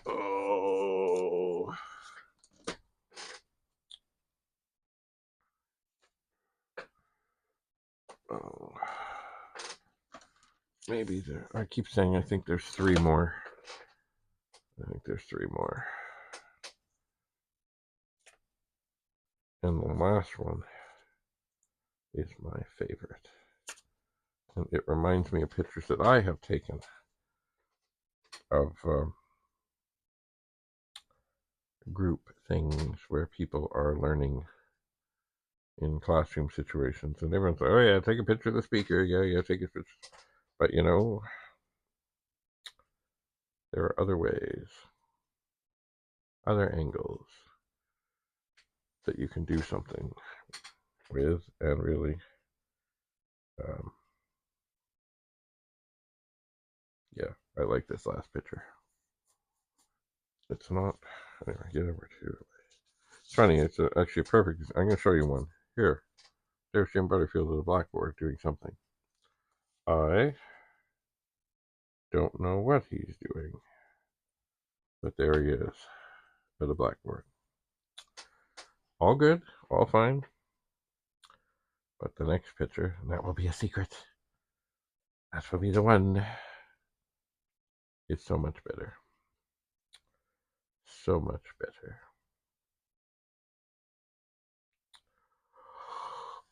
Oh. Oh. Maybe there. I keep saying I think there's three more. I think there's three more. And the last one is my favorite. And it reminds me of pictures that I have taken of group things where people are learning in classroom situations. And everyone's like, oh, yeah, take a picture of the speaker. Yeah, yeah, take a picture. But, you know, there are other ways, other angles that you can do something with. And really, um, yeah, I like this last picture. It's not, anyway, get over to it. It's funny, it's actually a perfect, I'm going to show you one. Here, there's Jim Butterfield at the blackboard doing something. I don't know what he's doing, but there he is at the blackboard. All good, all fine. But the next picture, and that will be a secret. That will be the one. It's so much better. so much better.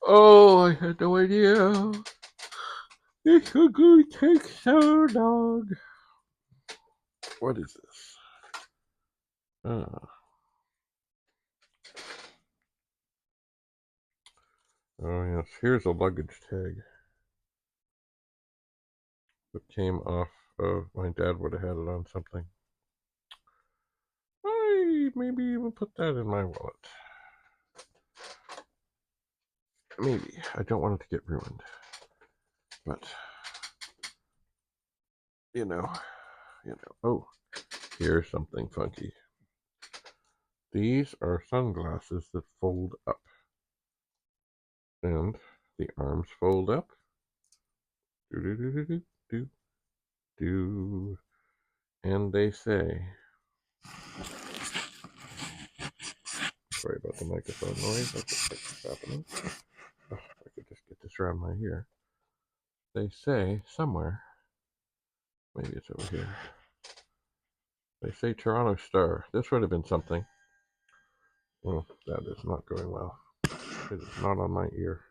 Oh, I had no idea. This was going to take so long. What is this? Oh, yes. Here's a luggage tag that came off of, my dad would have had it on something. I maybe even put that in my wallet. Maybe. I don't want it to get ruined. But, you know. Oh, here's something funky. These are sunglasses that fold up. And the arms fold up. Do do do do do do. And they say, sorry about the microphone noise. That's what's happening. Oh, I could just get this around my ear. They say somewhere, maybe it's over here. They say Toronto Star. This would have been something. Oh, that is not going well. It is not on my ear.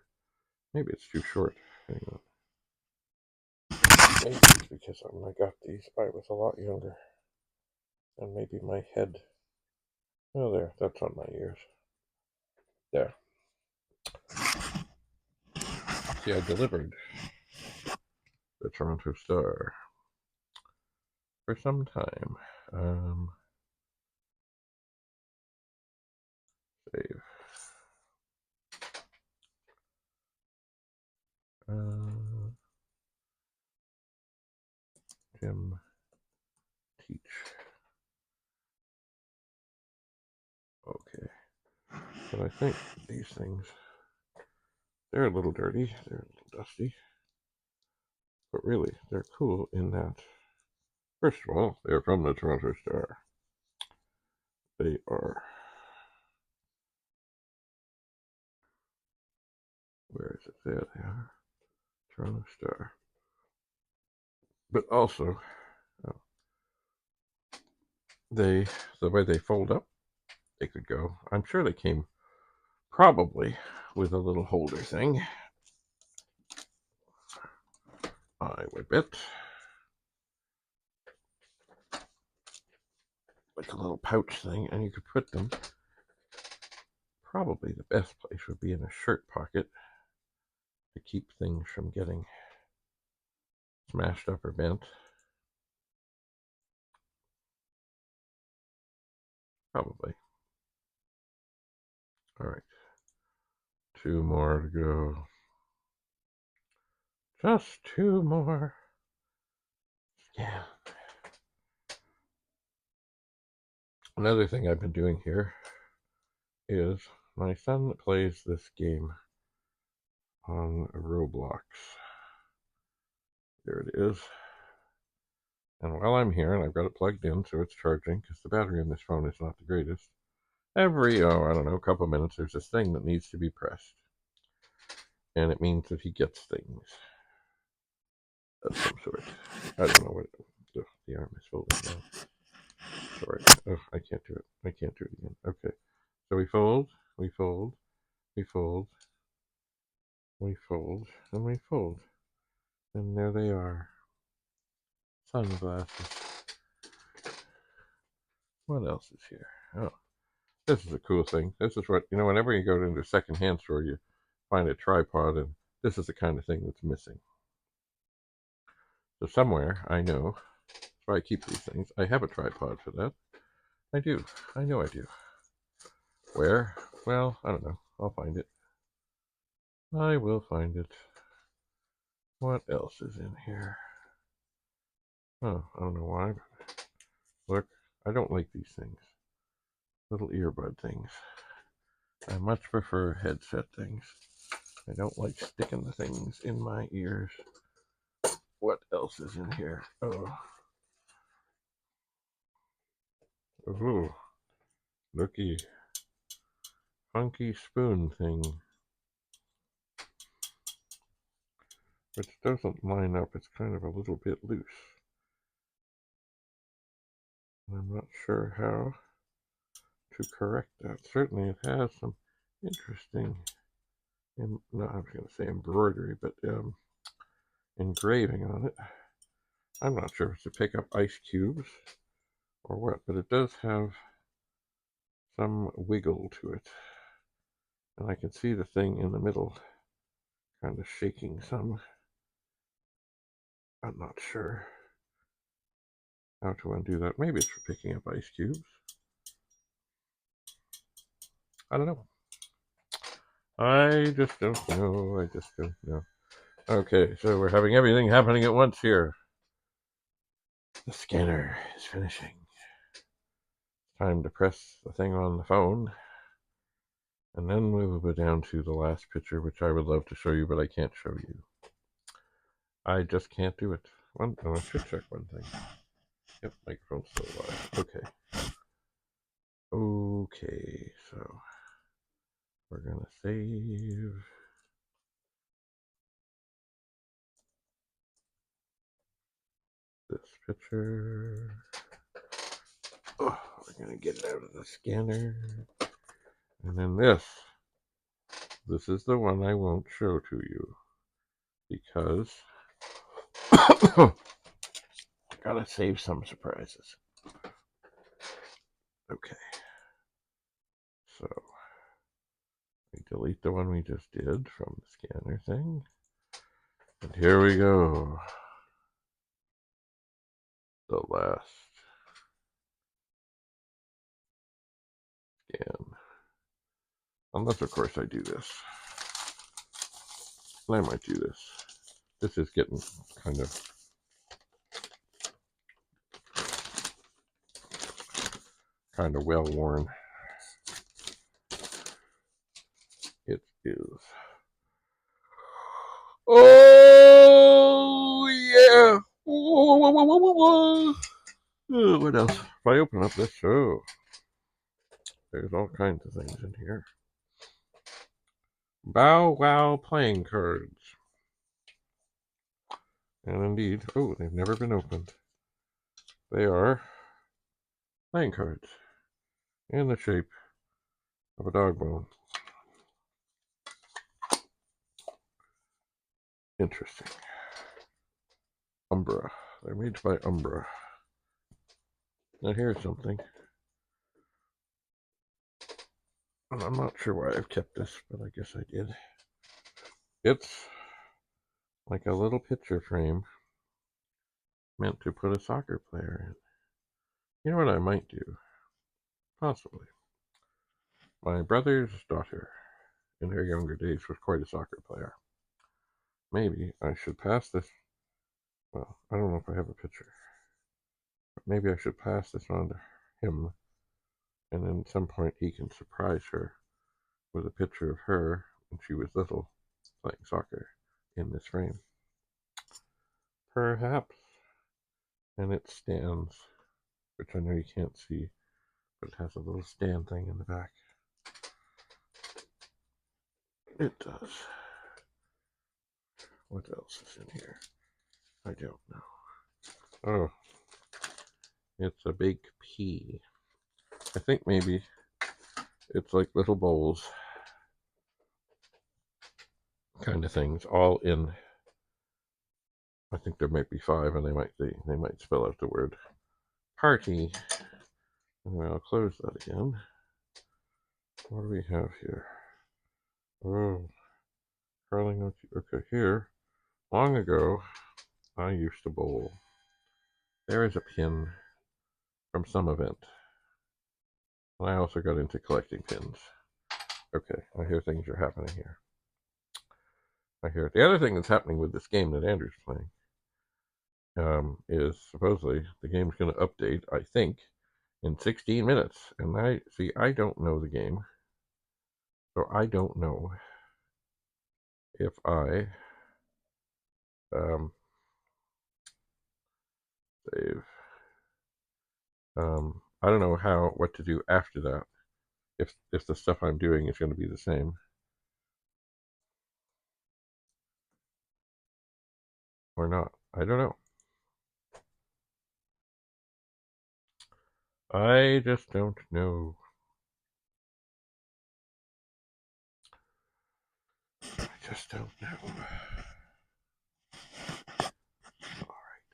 Maybe it's too short. Hang on. Maybe it's because when I got these, I was a lot younger. And maybe my head. Oh, there. That's on my ears. There. See, I delivered the Toronto Star for some time. Save. Jim Teach. Okay. But I think these things, they're a little dirty. They're a little dusty. But really, they're cool in that, first of all, they're from the Toronto Star. They are, where is it? There they are. Toronto Star. But also, the way they fold up, they could go. I'm sure they came probably with a little holder thing. I would bet. Like a little pouch thing, and you could put them. Probably the best place would be in a shirt pocket to keep things from getting smashed up or bent. Probably. All right. 2 more to go. Just 2 more. Yeah. Another thing I've been doing here is my son plays this game on Roblox. There it is. And while I'm here, and I've got it plugged in so it's charging, because the battery on this phone is not the greatest, every, I don't know, couple minutes, there's this thing that needs to be pressed. And it means that he gets things of some sort. I don't know what the arm is folded now. Sorry. Oh, I can't do it. I can't do it again. Okay. So we fold, we fold, we fold, we fold, and we fold. And there they are. Sunglasses. What else is here? Oh, this is a cool thing. This is what, whenever you go into a secondhand store, you find a tripod, and this is the kind of thing that's missing. So somewhere, I know, that's why I keep these things. I have a tripod for that. I do. I know I do. Where? Well, I don't know. I'll find it. I will find it. What else is in here? Oh, I don't know why, but look, I don't like these things. Little earbud things. I much prefer headset things. I don't like sticking the things in my ears. What else is in here? Oh. Ooh. Looky. Funky spoon thing. Which doesn't line up. It's kind of a little bit loose. I'm not sure how. to correct that. Certainly it has some interesting, no, I was going to say embroidery, but engraving on it. I'm not sure if it's to pick up ice cubes or what, but it does have some wiggle to it. And I can see the thing in the middle kind of shaking some. I'm not sure how to undo that. Maybe it's for picking up ice cubes. I don't know. I just don't know. I just don't know. Okay, so we're having everything happening at once here. The scanner is finishing. Time to press the thing on the phone. And then we will go down to the last picture, which I would love to show you, but I can't show you. I just can't do it. I should check one thing. Yep, microphone's still alive. Okay. Okay, so we're going to save this picture. Oh, we're going to get it out of the scanner. And then this is the one I won't show to you because I gotta save some surprises. Okay, so we delete the one we just did from the scanner thing. And here we go. The last scan. Unless, of course, I do this. And I might do this. This is getting kind of well worn. It is. Oh, yeah. Oh, what else? If I open up this show, there's all kinds of things in here. Bow Wow playing cards. And indeed, oh, they've never been opened. They are playing cards in the shape of a dog bone. Interesting. Umbra. They're made by Umbra. Now here's something. And I'm not sure why I've kept this, but I guess I did. It's like a little picture frame meant to put a soccer player in. You know what I might do? Possibly. My brother's daughter, in her younger days, was quite a soccer player. Maybe I should pass this. Well, I don't know if I have a picture. But maybe I should pass this on to him, and then at some point he can surprise her with a picture of her when she was little playing soccer in this frame. Perhaps. And it stands, which I know you can't see, but it has a little stand thing in the back. It does. What else is in here? I don't know. Oh, it's a big P. I think maybe it's like little bowls kind of things, all in. I think there might be 5, and they might spell out the word party. And I'll close that again. What do we have here? Oh, curling. Okay, here. Long ago, I used to bowl. There is a pin from some event. And I also got into collecting pins. Okay, I hear things are happening here. I hear the other thing that's happening with this game that Andrew's playing is supposedly the game's going to update, I think, in 16 minutes. And I don't know the game. So I don't know if I save. I don't know what to do after that. If the stuff I'm doing is going to be the same or not. I don't know. I just don't know. just don't know. Alright,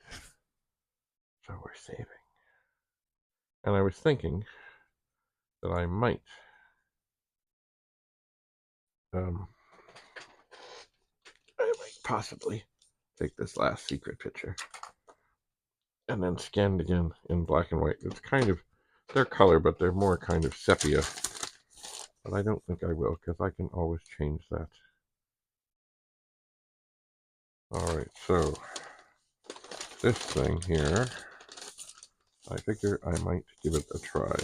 so we're saving. And I was thinking that I might possibly take this last secret picture and then scan it again in black and white. It's kind of, they're color, but they're more kind of sepia. But I don't think I will, because I can always change that. Alright, so this thing here, I figure I might give it a try.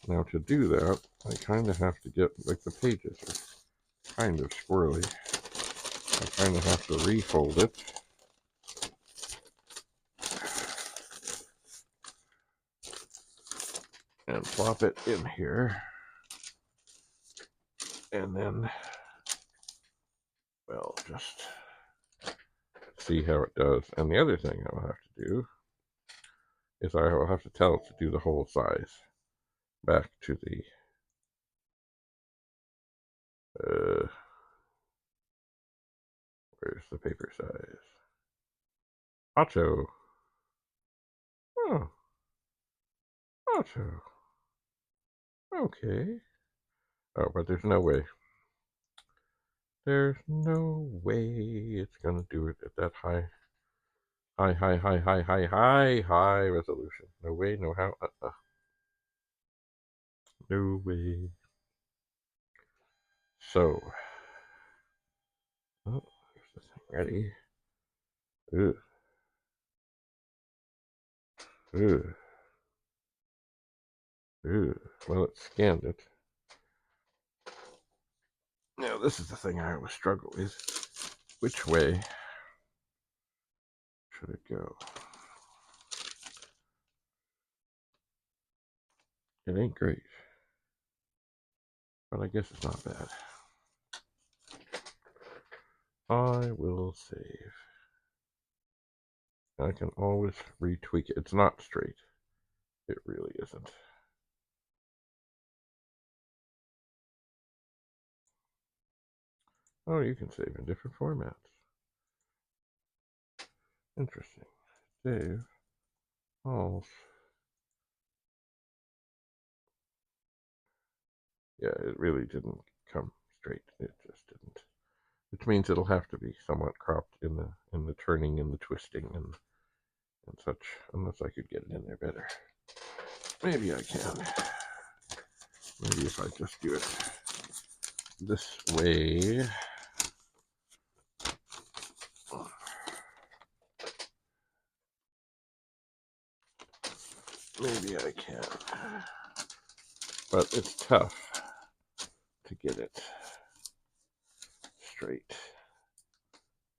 Now to do that, I kind of have to get, like the pages are kind of squirrely. I kind of have to refold it. And plop it in here. And then, well, just see how it does. And the other thing I will have to do is I will have to tell it to do the whole size back to the where's the paper size? Auto. Oh, auto. Okay. Oh, but there's no way. There's no way it's gonna do it at that high resolution. No way, no how. No way. So, oh, there's this thing ready. Ugh. Ugh. Ugh. Well, it scanned it. Now, this is the thing I always struggle with. Which way should it go? It ain't great, but I guess it's not bad. I will save. I can always retweak it. It's not straight. It really isn't. Oh, you can save in different formats. Interesting. Save. All. Yeah, it really didn't come straight. It just didn't. Which means it'll have to be somewhat cropped in the turning and the twisting and such, unless I could get it in there better. Maybe I can. Maybe if I just do it this way. Maybe I can. But it's tough to get it straight.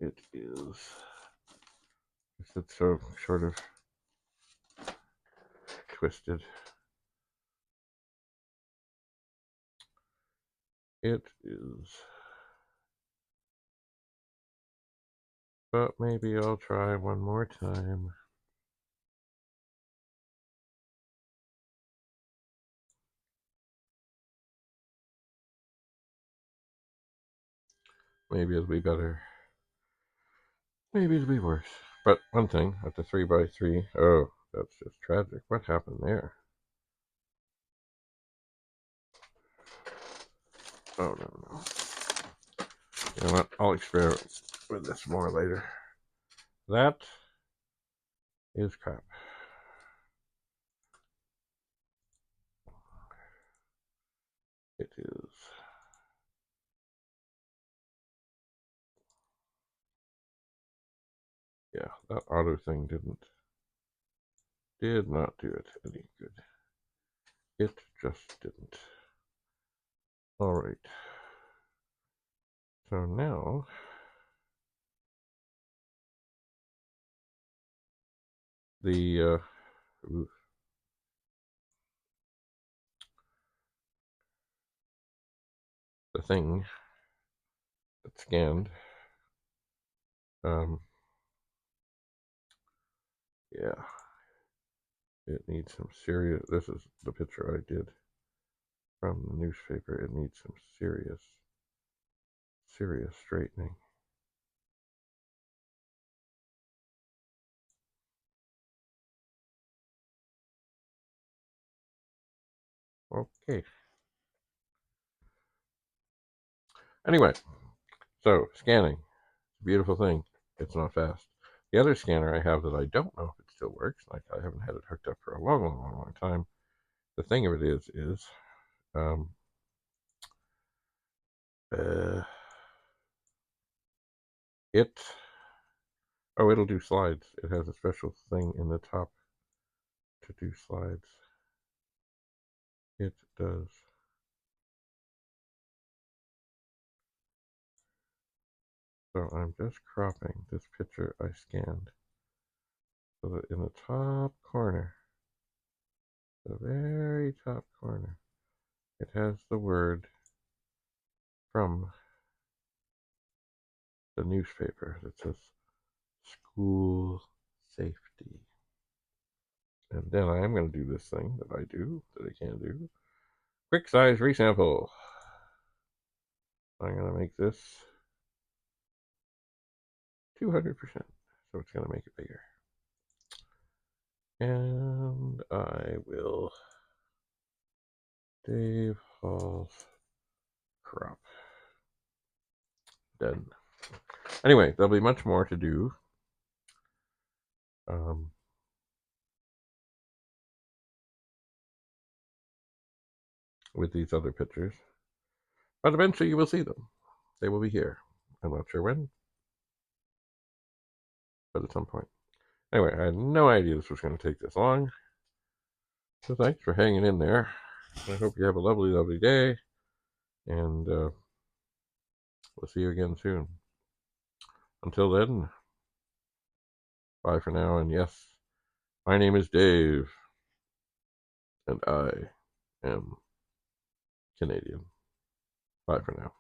It is. It's so sort of twisted. It is. But maybe I'll try one more time. Maybe it'll be better. Maybe it'll be worse. But one thing, at the 3x3, oh, that's just tragic. What happened there? Oh, no. You know what? I'll experiment with this more later. That is crap. It is. Yeah, that auto thing did not do it any good. It just didn't. Alright. So now the thing that scanned, yeah, it needs some serious. This is the picture I did from the newspaper. It needs some serious serious straightening. Okay. Anyway, so scanning, beautiful thing. It's not fast. The other scanner I have that I don't know if it still works, like I haven't had it hooked up for a long, long, long, long time. The thing of it is um, uh, it, oh, it'll do slides. It has a special thing in the top to do slides. It does. So I'm just cropping this picture I scanned so that in the top corner, the very top corner, it has the word from the newspaper that says school safety. And then I am going to do this thing that I do, that I can do. Quick size resample. I'm going to make this 200%. So it's going to make it bigger. And I will Dave Hall's crop. Done. Anyway, there'll be much more to do. With these other pictures. But eventually you will see them. They will be here. I'm not sure when, but at some point. Anyway, I had no idea this was going to take this long. So thanks for hanging in there. I hope you have a lovely, lovely day. And we'll see you again soon. Until then, bye for now. And yes, my name is Dave. And I am Canadian. Bye for now.